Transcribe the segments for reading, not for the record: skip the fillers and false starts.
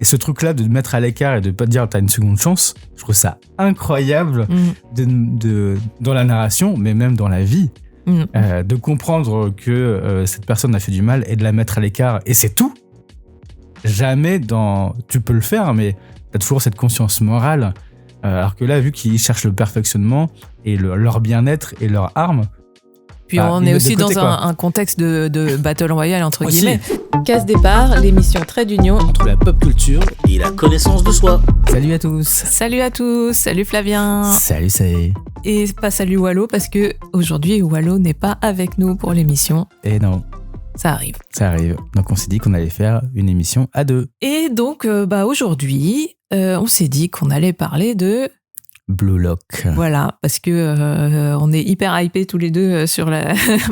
Et ce truc-là de te mettre à l'écart et de pas te dire t'as une seconde chance, je trouve ça incroyable dans la narration, mais même dans la vie. De comprendre que cette personne a fait du mal et de la mettre à l'écart, et c'est tout. Jamais tu peux le faire, mais t'as toujours cette conscience morale. Alors que là, vu qu'ils cherchent le perfectionnement et leur bien-être et leur arme. Puis on est aussi dans un contexte de battle royale, entre guillemets. Casse Départ, l'émission trait d'union entre la pop culture et la connaissance de soi. Salut à tous. Salut à tous, salut Flavien. Salut, salut. Et pas salut Wallo, parce que aujourd'hui Wallo n'est pas avec nous pour l'émission. Et non. Ça arrive. Donc on s'est dit qu'on allait faire une émission à deux. Et donc aujourd'hui, on s'est dit qu'on allait parler de Blue Lock. Voilà, parce que on est hyper hypés tous les deux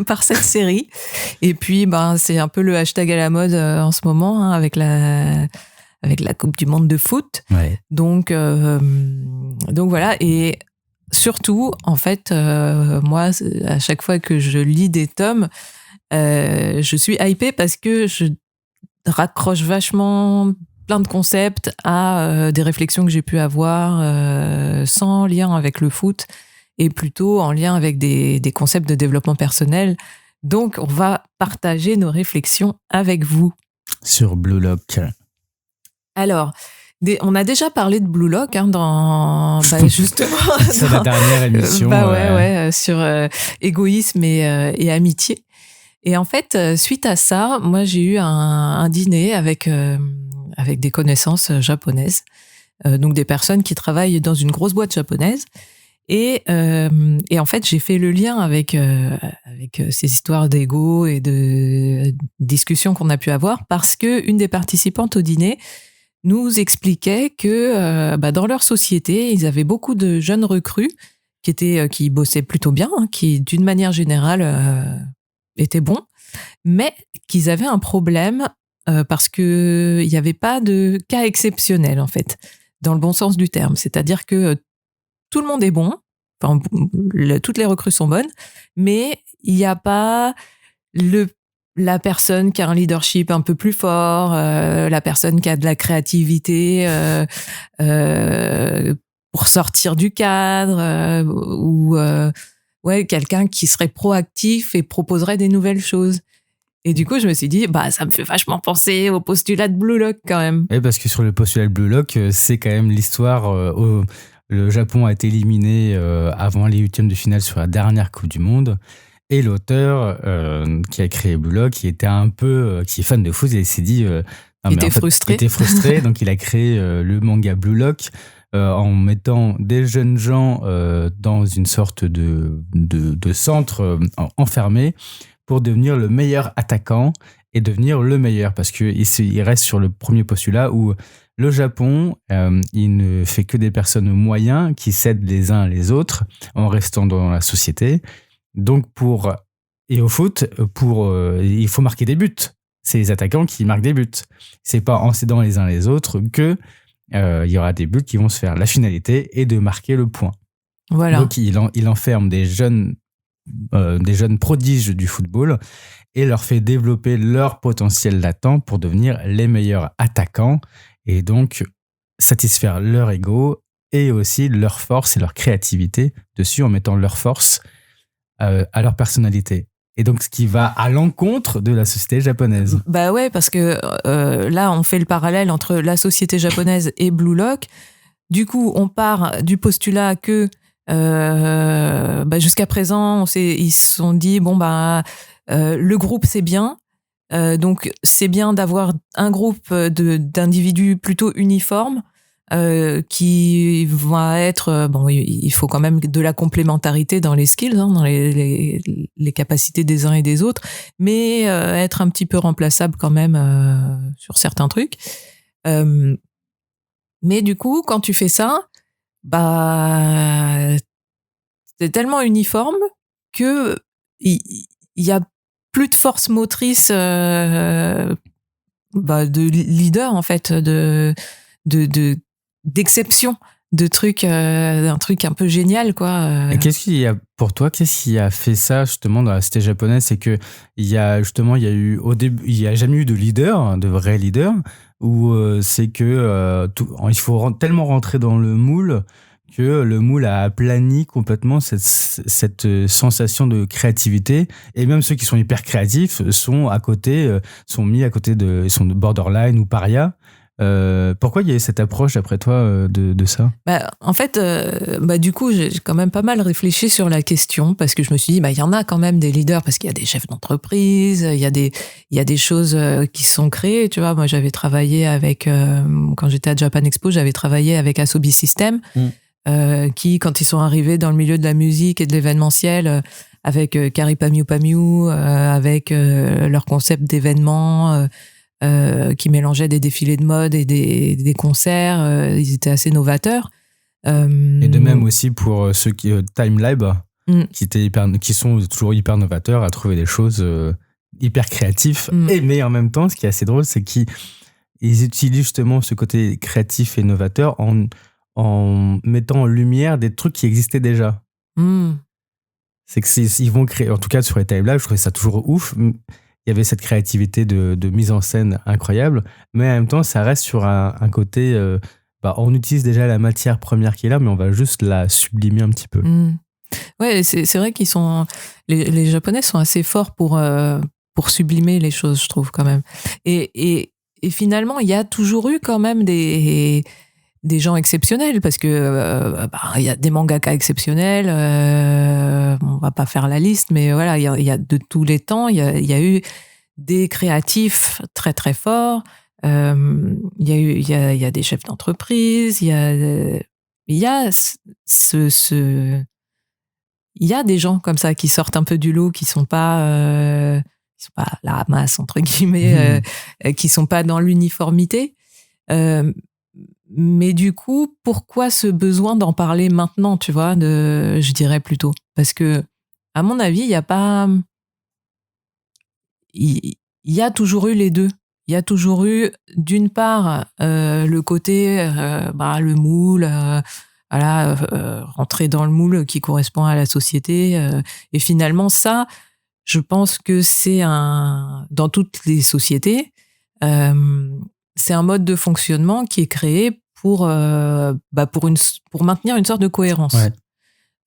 par cette série. Et puis c'est un peu le hashtag à la mode en ce moment, hein, avec la Coupe du Monde de foot. Ouais. Donc voilà. Et surtout, en fait, moi, à chaque fois que je lis des tomes, je suis hypée parce que je raccroche vachement plein de concepts à des réflexions que j'ai pu avoir sans lien avec le foot et plutôt en lien avec des concepts de développement personnel. Donc, on va partager nos réflexions avec vous. Sur Blue Lock. Alors, on a déjà parlé de Blue Lock justement. C'est la dernière émission. Sur égoïsme et amitié. Et en fait, suite à ça, moi, j'ai eu un dîner avec des connaissances japonaises, donc des personnes qui travaillent dans une grosse boîte japonaise. Et en fait, j'ai fait le lien avec ces histoires d'ego et de discussions qu'on a pu avoir, parce que une des participantes au dîner nous expliquait que dans leur société, ils avaient beaucoup de jeunes recrues qui bossaient plutôt bien, hein, qui d'une manière générale étaient bons, mais qu'ils avaient un problème parce que il n'y avait pas de cas exceptionnel, en fait, dans le bon sens du terme. C'est-à-dire que tout le monde est bon, enfin, toutes les recrues sont bonnes, mais il n'y a pas la personne qui a un leadership un peu plus fort, la personne qui a de la créativité pour sortir du cadre, ou quelqu'un qui serait proactif et proposerait des nouvelles choses. Et du coup, je me suis dit, ça me fait vachement penser au postulat de Blue Lock quand même. Oui, parce que sur le postulat de Blue Lock, c'est quand même l'histoire où le Japon a été éliminé avant les huitièmes de finale sur la dernière Coupe du Monde. Et l'auteur qui a créé Blue Lock, qui était qui est fan de foot, il s'est dit... il était frustré. Il était frustré, donc il a créé le manga Blue Lock en mettant des jeunes gens dans une sorte de centre enfermé pour devenir le meilleur attaquant et devenir le meilleur. Parce qu'il reste sur le premier postulat où le Japon, il ne fait que des personnes moyens qui s'aident les uns les autres en restant dans la société. Donc et au foot, il faut marquer des buts. C'est les attaquants qui marquent des buts. C'est pas en s'aidant les uns les autres que il y aura des buts qui vont se faire. La finalité est de marquer le point. Voilà. Donc il enferme des jeunes prodiges du football et leur fait développer leur potentiel latent pour devenir les meilleurs attaquants et donc satisfaire leur ego et aussi leur force et leur créativité dessus en mettant leur force à leur personnalité. Et donc, ce qui va à l'encontre de la société japonaise. Bah ouais, parce que là, on fait le parallèle entre la société japonaise et Blue Lock. Du coup, on part du postulat que jusqu'à présent, ils se sont dit, le groupe, c'est bien. Donc, c'est bien d'avoir un groupe d'individus plutôt uniformes qui va être... il faut quand même de la complémentarité dans les skills, hein, dans les capacités des uns et des autres, mais être un petit peu remplaçable quand même sur certains trucs. Mais du coup, quand tu fais ça, c'est tellement uniforme que il y a plus de force motrice de leader, en fait, d'exception, de trucs, d'un truc un peu génial, quoi. Et qu'est-ce qui a fait ça justement dans la cité japonaise? C'est que il y a jamais eu de leader, de vrai leader, ou c'est que il faut tellement rentrer dans le moule que le moule a aplani complètement cette sensation de créativité, et même ceux qui sont hyper créatifs sont mis à côté sont de borderline ou paria. Pourquoi il y a eu cette approche, d'après toi, de ça ? En fait, du coup, j'ai quand même pas mal réfléchi sur la question, parce que je me suis dit, il y en a quand même des leaders, parce qu'il y a des chefs d'entreprise, il y a des choses qui sont créées. Tu vois, moi, j'avais travaillé avec, quand j'étais à Japan Expo, j'avais travaillé avec Asobi System, qui, quand ils sont arrivés dans le milieu de la musique et de l'événementiel, avec Kari Pamiu Pamiu, avec leur concept d'événement, qui mélangeait des défilés de mode et des concerts, ils étaient assez novateurs. Et de même aussi pour ceux qui TimeLab, qui sont toujours hyper novateurs à trouver des choses hyper créatives. Mais en même temps, ce qui est assez drôle, c'est qu'ils utilisent justement ce côté créatif et novateur en mettant en lumière des trucs qui existaient déjà. C'est qu'ils vont créer, en tout cas sur les TimeLab, je trouvais ça toujours ouf. Il y avait cette créativité de mise en scène incroyable, mais en même temps, ça reste sur un côté... on utilise déjà la matière première qui est là, mais on va juste la sublimer un petit peu. Ouais, c'est vrai qu'ils sont... Les Japonais sont assez forts pour sublimer les choses, je trouve, quand même. Et finalement, il y a toujours eu quand même des gens exceptionnels, parce que il y a des mangaka exceptionnels, on va pas faire la liste, mais voilà, il y a de tous les temps, il y a eu des créatifs très très forts, il y a des chefs d'entreprise, il y a des gens comme ça qui sortent un peu du lot, qui sont pas la masse entre guillemets, qui sont pas dans l'uniformité. Mais du coup, pourquoi ce besoin d'en parler maintenant, tu vois, je dirais plutôt. Parce que, à mon avis, il y a toujours eu les deux. Il y a toujours eu, d'une part, le côté, le moule, rentrer dans le moule qui correspond à la société. Et finalement, ça, je pense que c'est dans toutes les sociétés, c'est un mode de fonctionnement qui est créé pour maintenir une sorte de cohérence. Ouais.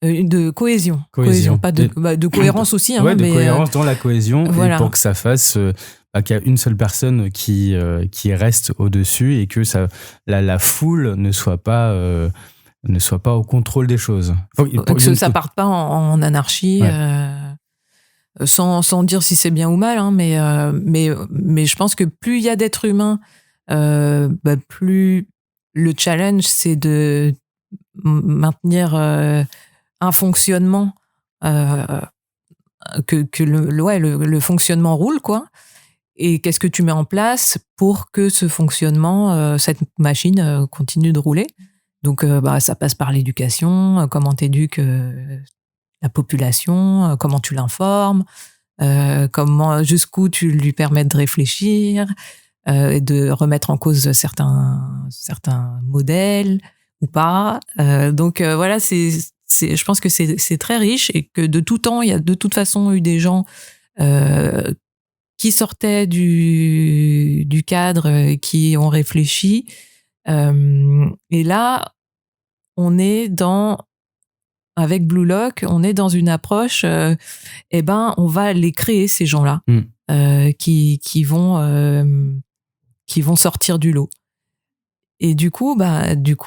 De cohésion. Pas de cohérence aussi. Ouais, de cohérence dans la cohésion. Voilà. Et pour que ça fasse qu'il y a une seule personne qui reste au-dessus, et que la foule ne soit pas au contrôle des choses. Que ça parte pas en anarchie. Ouais. Sans dire si c'est bien ou mal, hein, mais je pense que plus il y a d'êtres humains, plus le challenge, c'est de maintenir un fonctionnement, que le fonctionnement roule, quoi. Et qu'est-ce que tu mets en place pour que ce fonctionnement, cette machine continue de rouler. Donc ça passe par l'éducation, comment t'éduques la population, comment tu l'informes, jusqu'où tu lui permets de réfléchir, et de remettre en cause certains modèles ou pas. Donc voilà, je pense que c'est très riche, et que de tout temps, il y a de toute façon eu des gens qui sortaient du cadre, qui ont réfléchi. Et là, avec Blue Lock, on est dans une approche, on va les créer, ces gens-là, qui vont sortir du lot. Et du coup,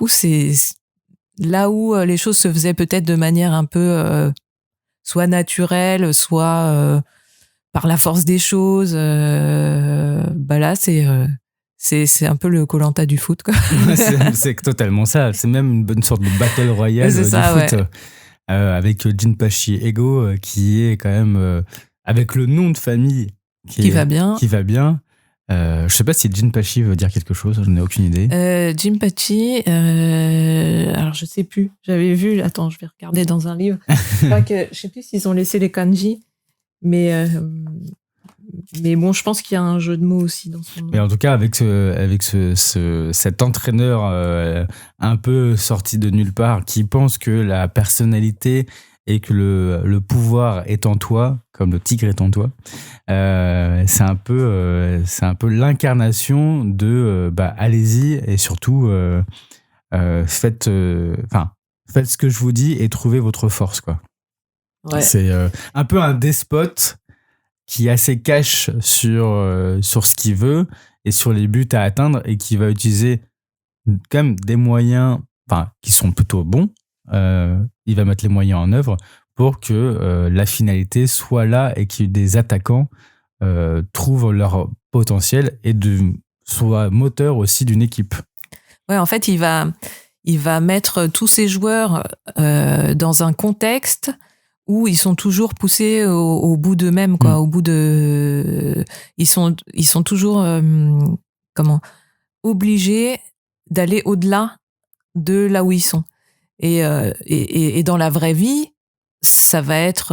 c'est là où les choses se faisaient peut-être de manière un peu soit naturelle, soit par la force des choses. Là, c'est un peu le Koh-Lanta du foot, quoi. c'est totalement ça. C'est même une sorte de battle royale du foot. Ouais. Avec Jinpachi Ego, qui est quand même avec le nom de famille qui va bien. Je sais pas si Jinpachi veut dire quelque chose, je n'ai aucune idée. Jinpachi, alors je sais plus. J'avais vu, attends, je vais regarder dans un livre. Je sais plus s'ils ont laissé les kanji, mais bon, je pense qu'il y a un jeu de mots aussi dans son nom. Mais en tout cas, avec cet entraîneur un peu sorti de nulle part, qui pense que la personnalité et que le pouvoir est en toi, comme le tigre est en toi, c'est un peu l'incarnation de allez-y et surtout faites ce que je vous dis et trouvez votre force, quoi. Ouais. C'est un peu un despote qui est assez cash sur ce qu'il veut et sur les buts à atteindre et qui va utiliser quand même des moyens qui sont plutôt bons. Il va mettre les moyens en œuvre pour que la finalité soit là et que des attaquants trouvent leur potentiel et soient moteurs aussi d'une équipe. Ouais, en fait, il va mettre tous ces joueurs dans un contexte où ils sont toujours poussés au bout d'eux-mêmes, quoi. Au bout de, ils sont toujours obligés d'aller au-delà de là où ils sont. Et dans la vraie vie, ça va être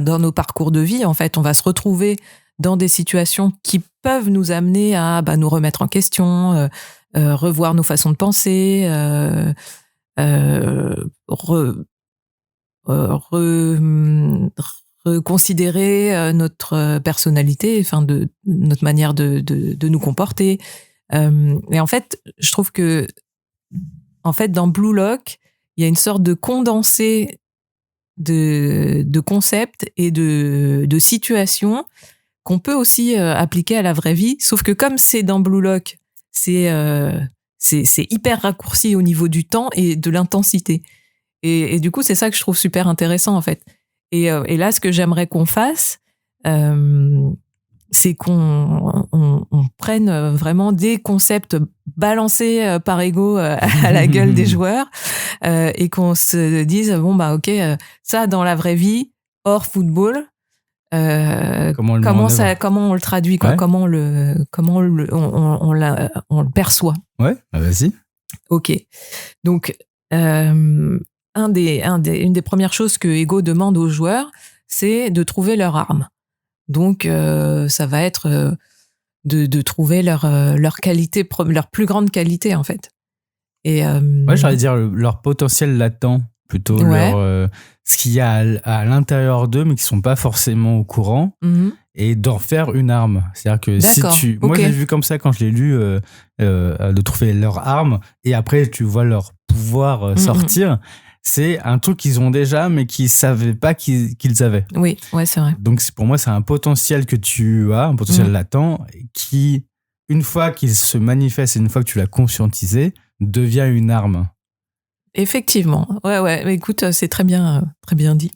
dans nos parcours de vie, en fait, on va se retrouver dans des situations qui peuvent nous amener à nous remettre en question, revoir nos façons de penser, reconsidérer notre personnalité, de notre manière de nous comporter. Et en fait, je trouve que dans Blue Lock, il y a une sorte de condensé de concepts et de situations qu'on peut aussi appliquer à la vraie vie, sauf que comme c'est dans Blue Lock, c'est hyper raccourci au niveau du temps et de l'intensité. Et du coup, c'est ça que je trouve super intéressant, en fait. Et là, ce que j'aimerais qu'on fasse, c'est qu'on prenne vraiment des concepts balancés par ego à la gueule des joueurs et qu'on se dise, ok, ça, dans la vraie vie, hors football, comment on le traduit, quoi, ouais. Comment on le perçoit. Ouais, vas-y. Ok. Donc, une des premières choses que Ego demande aux joueurs, c'est de trouver leur arme. Donc, ça va être de trouver leur qualité, leur plus grande qualité, en fait. Et j'allais dire leur potentiel latent, plutôt ce qu'il y a à l'intérieur d'eux, mais qui sont pas forcément au courant, et d'en faire une arme. C'est-à-dire que moi, j'ai vu comme ça quand je l'ai lu, de trouver leur arme, et après, tu vois leur pouvoir sortir. C'est un truc qu'ils ont déjà, mais qu'ils ne savaient pas qu'ils avaient. Oui, ouais, c'est vrai. Donc, pour moi, c'est un potentiel que tu as, un potentiel latent, qui, une fois qu'il se manifeste et une fois que tu l'as conscientisé, devient une arme. Effectivement. Ouais. Écoute, c'est très bien dit.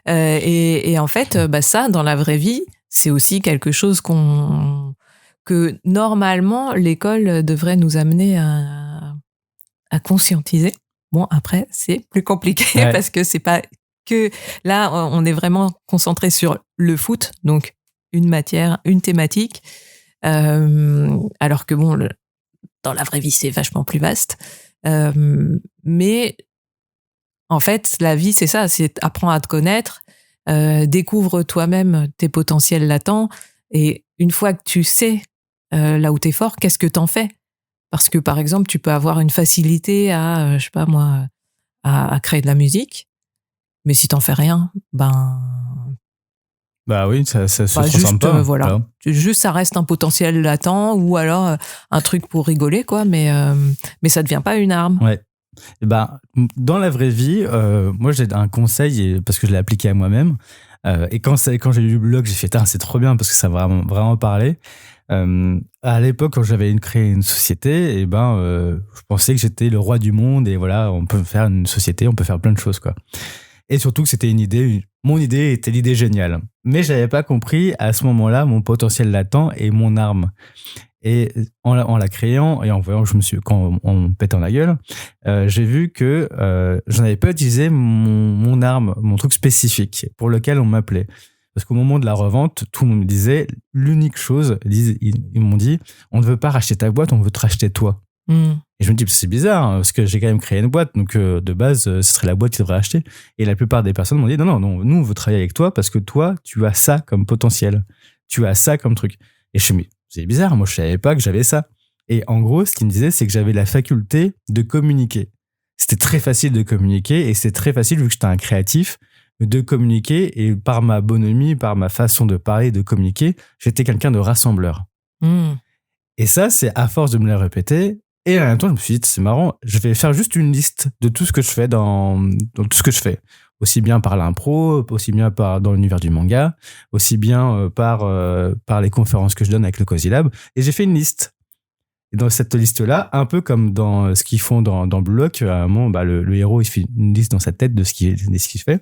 Et en fait, ça, dans la vraie vie, c'est aussi quelque chose que normalement, l'école devrait nous amener à conscientiser. Bon, après, c'est plus compliqué parce que c'est pas que... Là, on est vraiment concentré sur le foot, donc une matière, une thématique, alors que dans la vraie vie, c'est vachement plus vaste. Mais en fait, la vie, c'est ça, c'est apprends à te connaître, découvre toi-même tes potentiels latents, et une fois que tu sais là où t'es fort, qu'est-ce que t'en fais ? Parce que, par exemple, tu peux avoir une facilité à, je sais pas moi, à créer de la musique, mais si t'en fais rien, oui, ça se transforme pas. Voilà. Juste, ça reste un potentiel latent ou alors un truc pour rigoler, quoi, mais ça devient pas une arme. Ouais. Et dans la vraie vie, moi, j'ai un conseil, parce que je l'ai appliqué à moi-même, et quand j'ai lu le blog, j'ai fait, c'est trop bien, parce que ça va vraiment parler. À l'époque, quand j'avais créé une société, je pensais que j'étais le roi du monde, et voilà, on peut faire une société, on peut faire plein de choses, quoi. Et surtout que c'était mon idée était l'idée géniale. Mais j'avais pas compris à ce moment-là mon potentiel latent et mon arme. Et en la créant et en voyant que quand on me pétait dans la gueule, j'ai vu que je n'avais pas utilisé mon arme, mon truc spécifique pour lequel on m'appelait. Parce qu'au moment de la revente, tout le monde me disait l'unique chose, ils m'ont dit, on ne veut pas racheter ta boîte, on veut te racheter toi. Et je me dis, c'est bizarre, parce que j'ai quand même créé une boîte, donc de base, ce serait la boîte qui devrait acheter. Et la plupart des personnes m'ont dit, non, nous, on veut travailler avec toi parce que toi, tu as ça comme potentiel. Tu as ça comme truc. Et je me suis dit, c'est bizarre, moi, je savais pas que j'avais ça. Et en gros, ce qu'ils me disaient, c'est que j'avais la faculté de communiquer. c'était très facile de communiquer et c'est très facile, vu que j'étais un créatif, de communiquer. Et par ma bonhomie, par ma façon de parler, de communiquer, j'étais quelqu'un de rassembleur. Et ça, c'est à force de me le répéter. Et en même temps, je me suis dit, c'est marrant, je vais faire juste une liste de tout ce que je fais dans tout ce que je fais. Aussi bien par l'impro, aussi bien dans l'univers du manga, aussi bien par les conférences que je donne avec le Cozy Lab. Et j'ai fait une liste. Et dans cette liste-là, un peu comme dans ce qu'ils font dans Blue Lock, à un moment, le héros, il fait une liste dans sa tête de ce qu'il fait.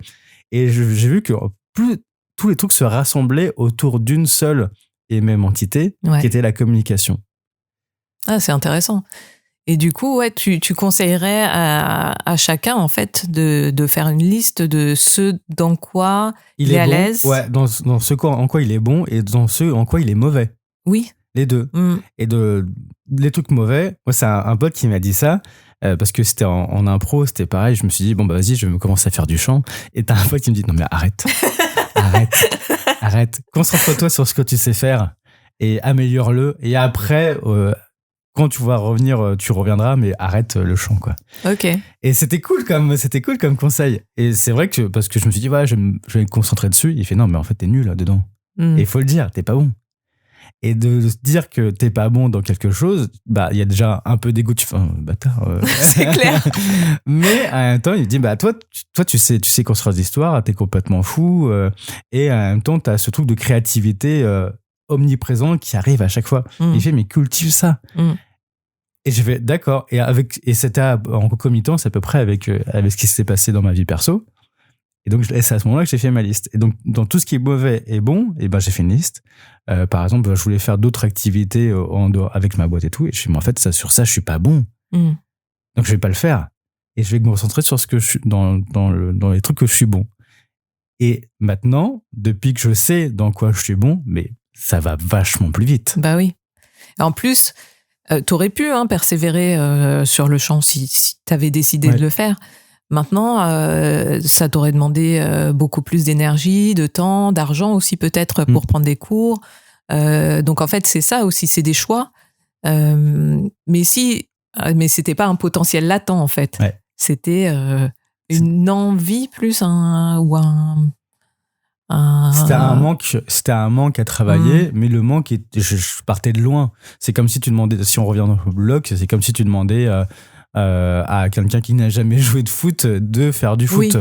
Et j'ai vu que plus tous les trucs se rassemblaient autour d'une seule et même entité, qui était la communication. Ah, c'est intéressant. Et du coup, tu conseillerais à chacun, en fait, de faire une liste de ce dans quoi il est à l'aise. Ouais, dans ce en quoi il est bon et dans ce en quoi il est mauvais. Oui. Les deux. Et les trucs mauvais, moi, c'est un pote qui m'a dit ça, parce que c'était en impro, c'était pareil. Je me suis dit, bon, bah vas-y, je vais commencer à faire du chant. Et t'as un pote qui me dit, non, mais arrête. Arrête. Concentre-toi sur ce que tu sais faire et améliore-le. Et après, quand tu vas revenir, tu reviendras, mais arrête le chant, quoi. Ok. Et c'était cool comme conseil. Et c'est vrai que, parce que je me suis dit, ouais, je vais me concentrer dessus. Il fait, non, mais en fait, t'es nul là-dedans. Et il faut le dire, t'es pas bon. Et de se dire que t'es pas bon dans quelque chose, bah, il y a déjà un peu d'ego, tu fais, bâtard. C'est clair. Mais en même temps, il dit, bah, toi, tu sais construire des histoires, t'es complètement fou. Et en même temps, t'as ce truc de créativité omniprésent qui arrive à chaque fois. Il fait, mais cultive ça. Et je fais, d'accord. Et c'était en concomitant, c'est à peu près avec ce qui s'est passé dans ma vie perso. Et donc, c'est à ce moment-là que j'ai fait ma liste. Et donc, dans tout ce qui est mauvais et bon, et ben, j'ai fait une liste. Par exemple, je voulais faire d'autres activités en dehors avec ma boîte et tout. Et je me suis dit, mais en fait, sur ça, je suis pas bon. Donc, je vais pas le faire. Et je vais me concentrer sur ce que je suis, dans les trucs que je suis bon. Et maintenant, depuis que je sais dans quoi je suis bon, mais ça va vachement plus vite. Bah oui. En plus, t'aurais pu persévérer sur le chant si t'avais décidé de le faire. Maintenant, ça t'aurait demandé beaucoup plus d'énergie, de temps, d'argent aussi peut-être pour prendre des cours. Donc en fait, c'est ça aussi, c'est des choix. Mais c'était pas un potentiel latent en fait. Ouais. C'était une envie plus C'était un manque à travailler, mais le manque, je partais de loin. C'est comme si tu demandais, si on revient dans le bloc, c'est comme si tu demandais à quelqu'un qui n'a jamais joué de foot de faire du foot.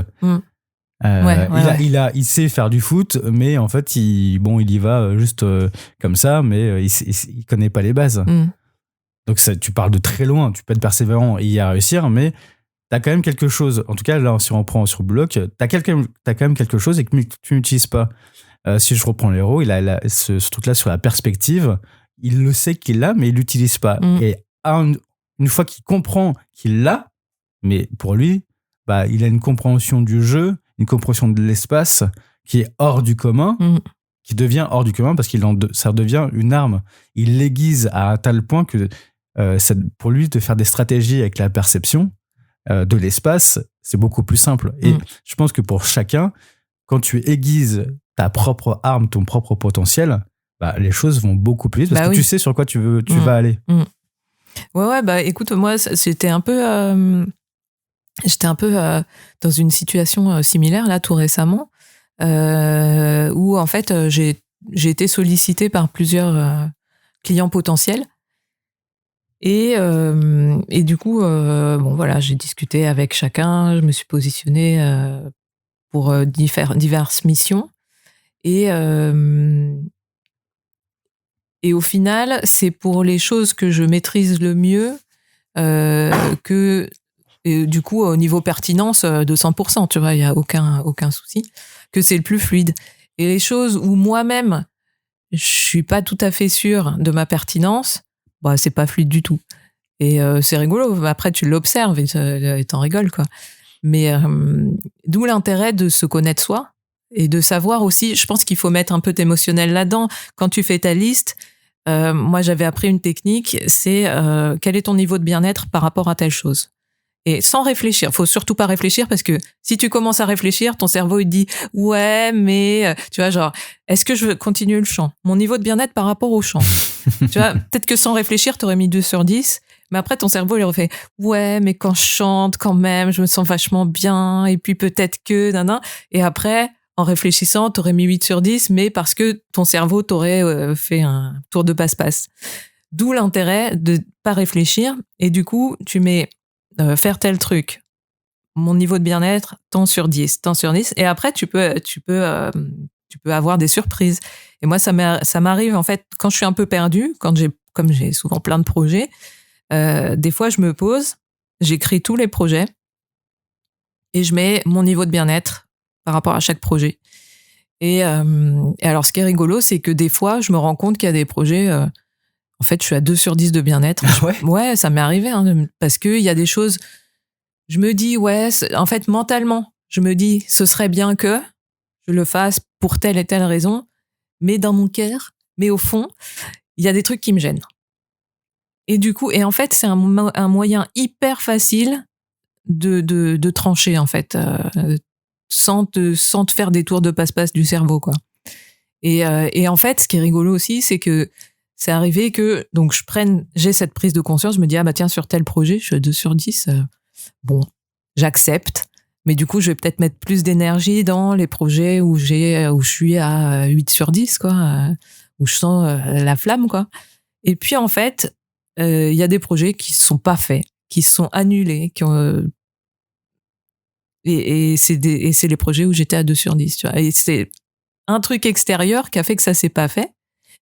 Il sait faire du foot, mais en fait, il y va juste comme ça, mais il connaît pas les bases. Donc ça, tu parles de très loin, tu peux être persévérant et y réussir, mais t'as quand même quelque chose. En tout cas, là, si on reprend sur Bloc, t'as quand même quelque chose et que tu n'utilises pas. Si je reprends l'héros, il a ce truc-là sur la perspective. Il le sait qu'il l'a, mais il l'utilise pas. Et une fois qu'il comprend qu'il l'a, mais pour lui, bah, il a une compréhension du jeu, une compréhension de l'espace qui est hors du commun, qui devient hors du commun parce ça devient une arme. Il l'aiguise à un tel point que pour lui, de faire des stratégies avec la perception de l'espace, c'est beaucoup plus simple. Et je pense que pour chacun, quand tu aiguises ta propre arme, ton propre potentiel, bah, les choses vont beaucoup plus vite parce que tu sais sur quoi tu vas aller. Ouais, bah écoute, moi, j'étais un peu dans une situation similaire là tout récemment, où en fait j'ai été sollicitée par plusieurs clients potentiels et du coup bon voilà, j'ai discuté avec chacun, je me suis positionnée pour diverses missions et au final, c'est pour les choses que je maîtrise le mieux que, et du coup, au niveau pertinence de 100%, tu vois, il n'y a aucun souci, que c'est le plus fluide. Et les choses où moi-même, je suis pas tout à fait sûre de ma pertinence, bah, c'est pas fluide du tout. Et c'est rigolo. Après, tu l'observes et t'en rigoles, quoi. Mais d'où l'intérêt de se connaître soi et de savoir aussi, je pense qu'il faut mettre un peu d'émotionnel là-dedans. Quand tu fais ta liste, moi j'avais appris une technique, c'est quel est ton niveau de bien-être par rapport à telle chose. Et sans réfléchir, faut surtout pas réfléchir parce que si tu commences à réfléchir, ton cerveau il te dit ouais mais tu vois genre est-ce que je veux continuer le chant, mon niveau de bien-être par rapport au chant. Tu vois, peut-être que sans réfléchir t'aurais mis 2 sur 10, Mais après, ton cerveau, il refait ouais, mais quand je chante, quand même, je me sens vachement bien. Et puis peut-être que, nan. Et après, en réfléchissant, t'aurais mis 8 sur 10, mais parce que ton cerveau t'aurait fait un tour de passe-passe. D'où l'intérêt de pas réfléchir. Et du coup, tu mets faire tel truc. Mon niveau de bien-être, tant sur 10, tant sur 10. Et après, tu peux avoir des surprises. Et moi, ça m'arrive, en fait, quand je suis un peu perdue, comme j'ai souvent plein de projets, des fois, je me pose, j'écris tous les projets et je mets mon niveau de bien-être par rapport à chaque projet. Et alors, ce qui est rigolo, c'est que des fois, je me rends compte qu'il y a des projets, en fait, je suis à 2 sur 10 de bien-être. Ouais, ça m'est arrivé, hein, parce qu'il y a des choses, je me dis, ouais, en fait, mentalement, je me dis, ce serait bien que je le fasse pour telle et telle raison, mais dans mon cœur, mais au fond, il y a des trucs qui me gênent. Et du coup, en fait, c'est un moyen hyper facile de trancher, en fait, sans te faire des tours de passe-passe du cerveau, quoi. Et en fait, ce qui est rigolo aussi, c'est que c'est arrivé que, donc, j'ai cette prise de conscience, je me dis, ah bah tiens, sur tel projet, je suis à 2 sur 10, bon, j'accepte, mais du coup, je vais peut-être mettre plus d'énergie dans les projets où je suis à 8 sur 10, quoi, où je sens la flamme, quoi. Et puis, en fait, il y a des projets qui ne sont pas faits, qui sont annulés, et c'est les projets où j'étais à 2 sur 10, tu vois. Et c'est un truc extérieur qui a fait que ça s'est pas fait.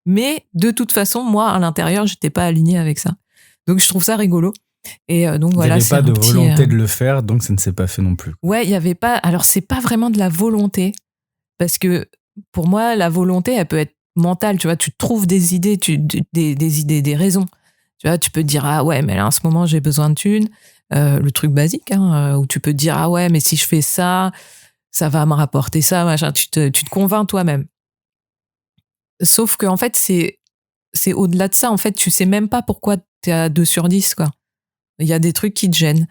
Mais de toute façon, moi, à l'intérieur, j'étais pas alignée avec ça. Donc, je trouve ça rigolo. Et donc, voilà. Il n'y avait pas de volonté de le faire, donc ça ne s'est pas fait non plus. Ouais, il n'y avait pas. Alors, c'est pas vraiment de la volonté. Parce que pour moi, la volonté, elle peut être mentale. Tu vois, tu trouves des idées, des idées, des raisons. Tu vois, tu peux te dire, ah ouais, mais là, en ce moment, j'ai besoin de thunes. Le truc basique, hein, où tu peux te dire, ah ouais, mais si je fais ça, ça va me rapporter ça, machin. Tu te convaincs toi-même. Sauf que, en fait, c'est au-delà de ça. En fait, tu sais même pas pourquoi t'es à 2 sur 10, quoi. Il y a des trucs qui te gênent.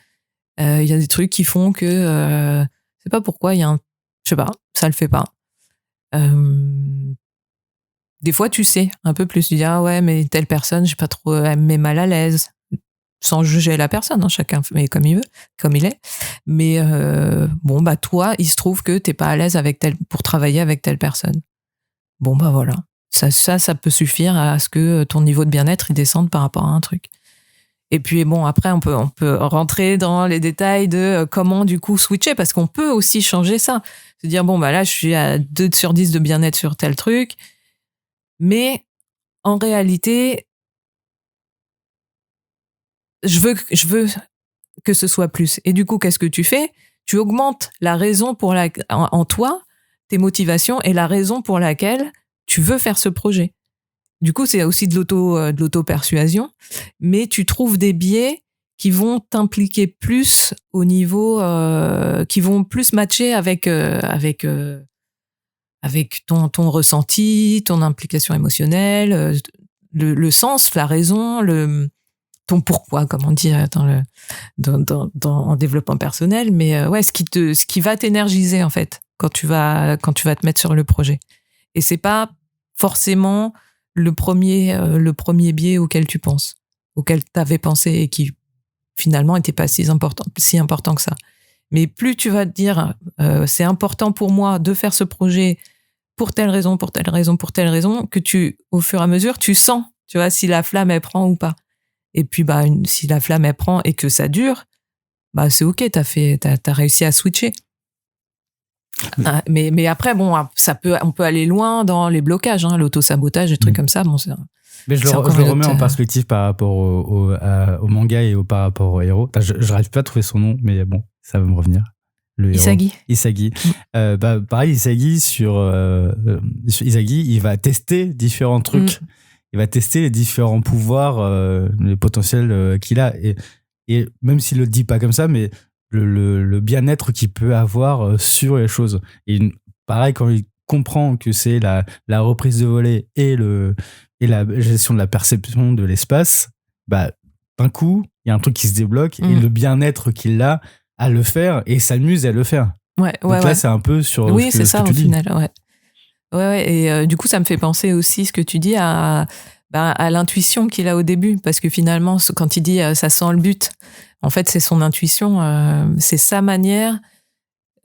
Il y a des trucs qui font que, je sais pas pourquoi, je sais pas, ça le fait pas. Des fois, tu sais un peu plus. Tu dis, ah ouais, mais telle personne, j'ai pas trop, elle me met mal à l'aise. Sans juger la personne, hein, chacun fait comme il veut, comme il est. Mais bon, bah toi, il se trouve que t'es pas à l'aise pour travailler avec telle personne. Bon, bah voilà. Ça peut suffire à ce que ton niveau de bien-être il descende par rapport à un truc. Et puis bon, après, on peut rentrer dans les détails de comment du coup switcher, parce qu'on peut aussi changer ça. Se dire, bon, bah là, je suis à 2 sur 10 de bien-être sur tel truc. Mais en réalité, je veux que ce soit plus. Et du coup, qu'est-ce que tu fais? Tu augmentes la raison en toi, tes motivations et la raison pour laquelle tu veux faire ce projet. Du coup, c'est aussi de l'auto-persuasion, mais tu trouves des biais qui vont t'impliquer plus au niveau, qui vont plus matcher avec ton ressenti, ton implication émotionnelle, le sens, la raison, ton pourquoi, comme on dit en développement personnel, mais ouais, ce qui va t'énergiser en fait quand tu vas te mettre sur le projet. Et c'est pas forcément le premier biais auquel tu penses, auquel tu avais pensé et qui finalement n'était pas si important que ça. Mais plus tu vas te dire c'est important pour moi de faire ce projet pour telle raison, pour telle raison, pour telle raison, que au fur et à mesure, tu sens, tu vois, si la flamme elle prend ou pas. Et puis bah si la flamme elle prend et que ça dure, bah c'est ok, t'as réussi à switcher. Mais après bon, on peut aller loin dans les blocages, hein, l'auto-sabotage, des trucs comme ça. Bon, mais je le remets en perspective par rapport au manga et par rapport au héros. Je n'arrive pas à trouver son nom, mais bon, ça va me revenir. Isagi. Pareil, Isagi sur Isagi, il va tester différents trucs. Il va tester les différents pouvoirs, les potentiels qu'il a. Et même s'il le dit pas comme ça, mais le bien-être qu'il peut avoir sur les choses. Et pareil, quand il comprend que c'est la reprise de volée et la gestion de la perception de l'espace, bah, d'un coup, il y a un truc qui se débloque et le bien-être qu'il a à le faire et s'amuse à le faire. Donc là, c'est un peu sur c'est ça, ce que tu au dis. final, ouais. Et du coup, ça me fait penser aussi, ce que tu dis, à à l'intuition qu'il a au début, parce que finalement, quand il dit ça sent le but, en fait, c'est son intuition, c'est sa manière,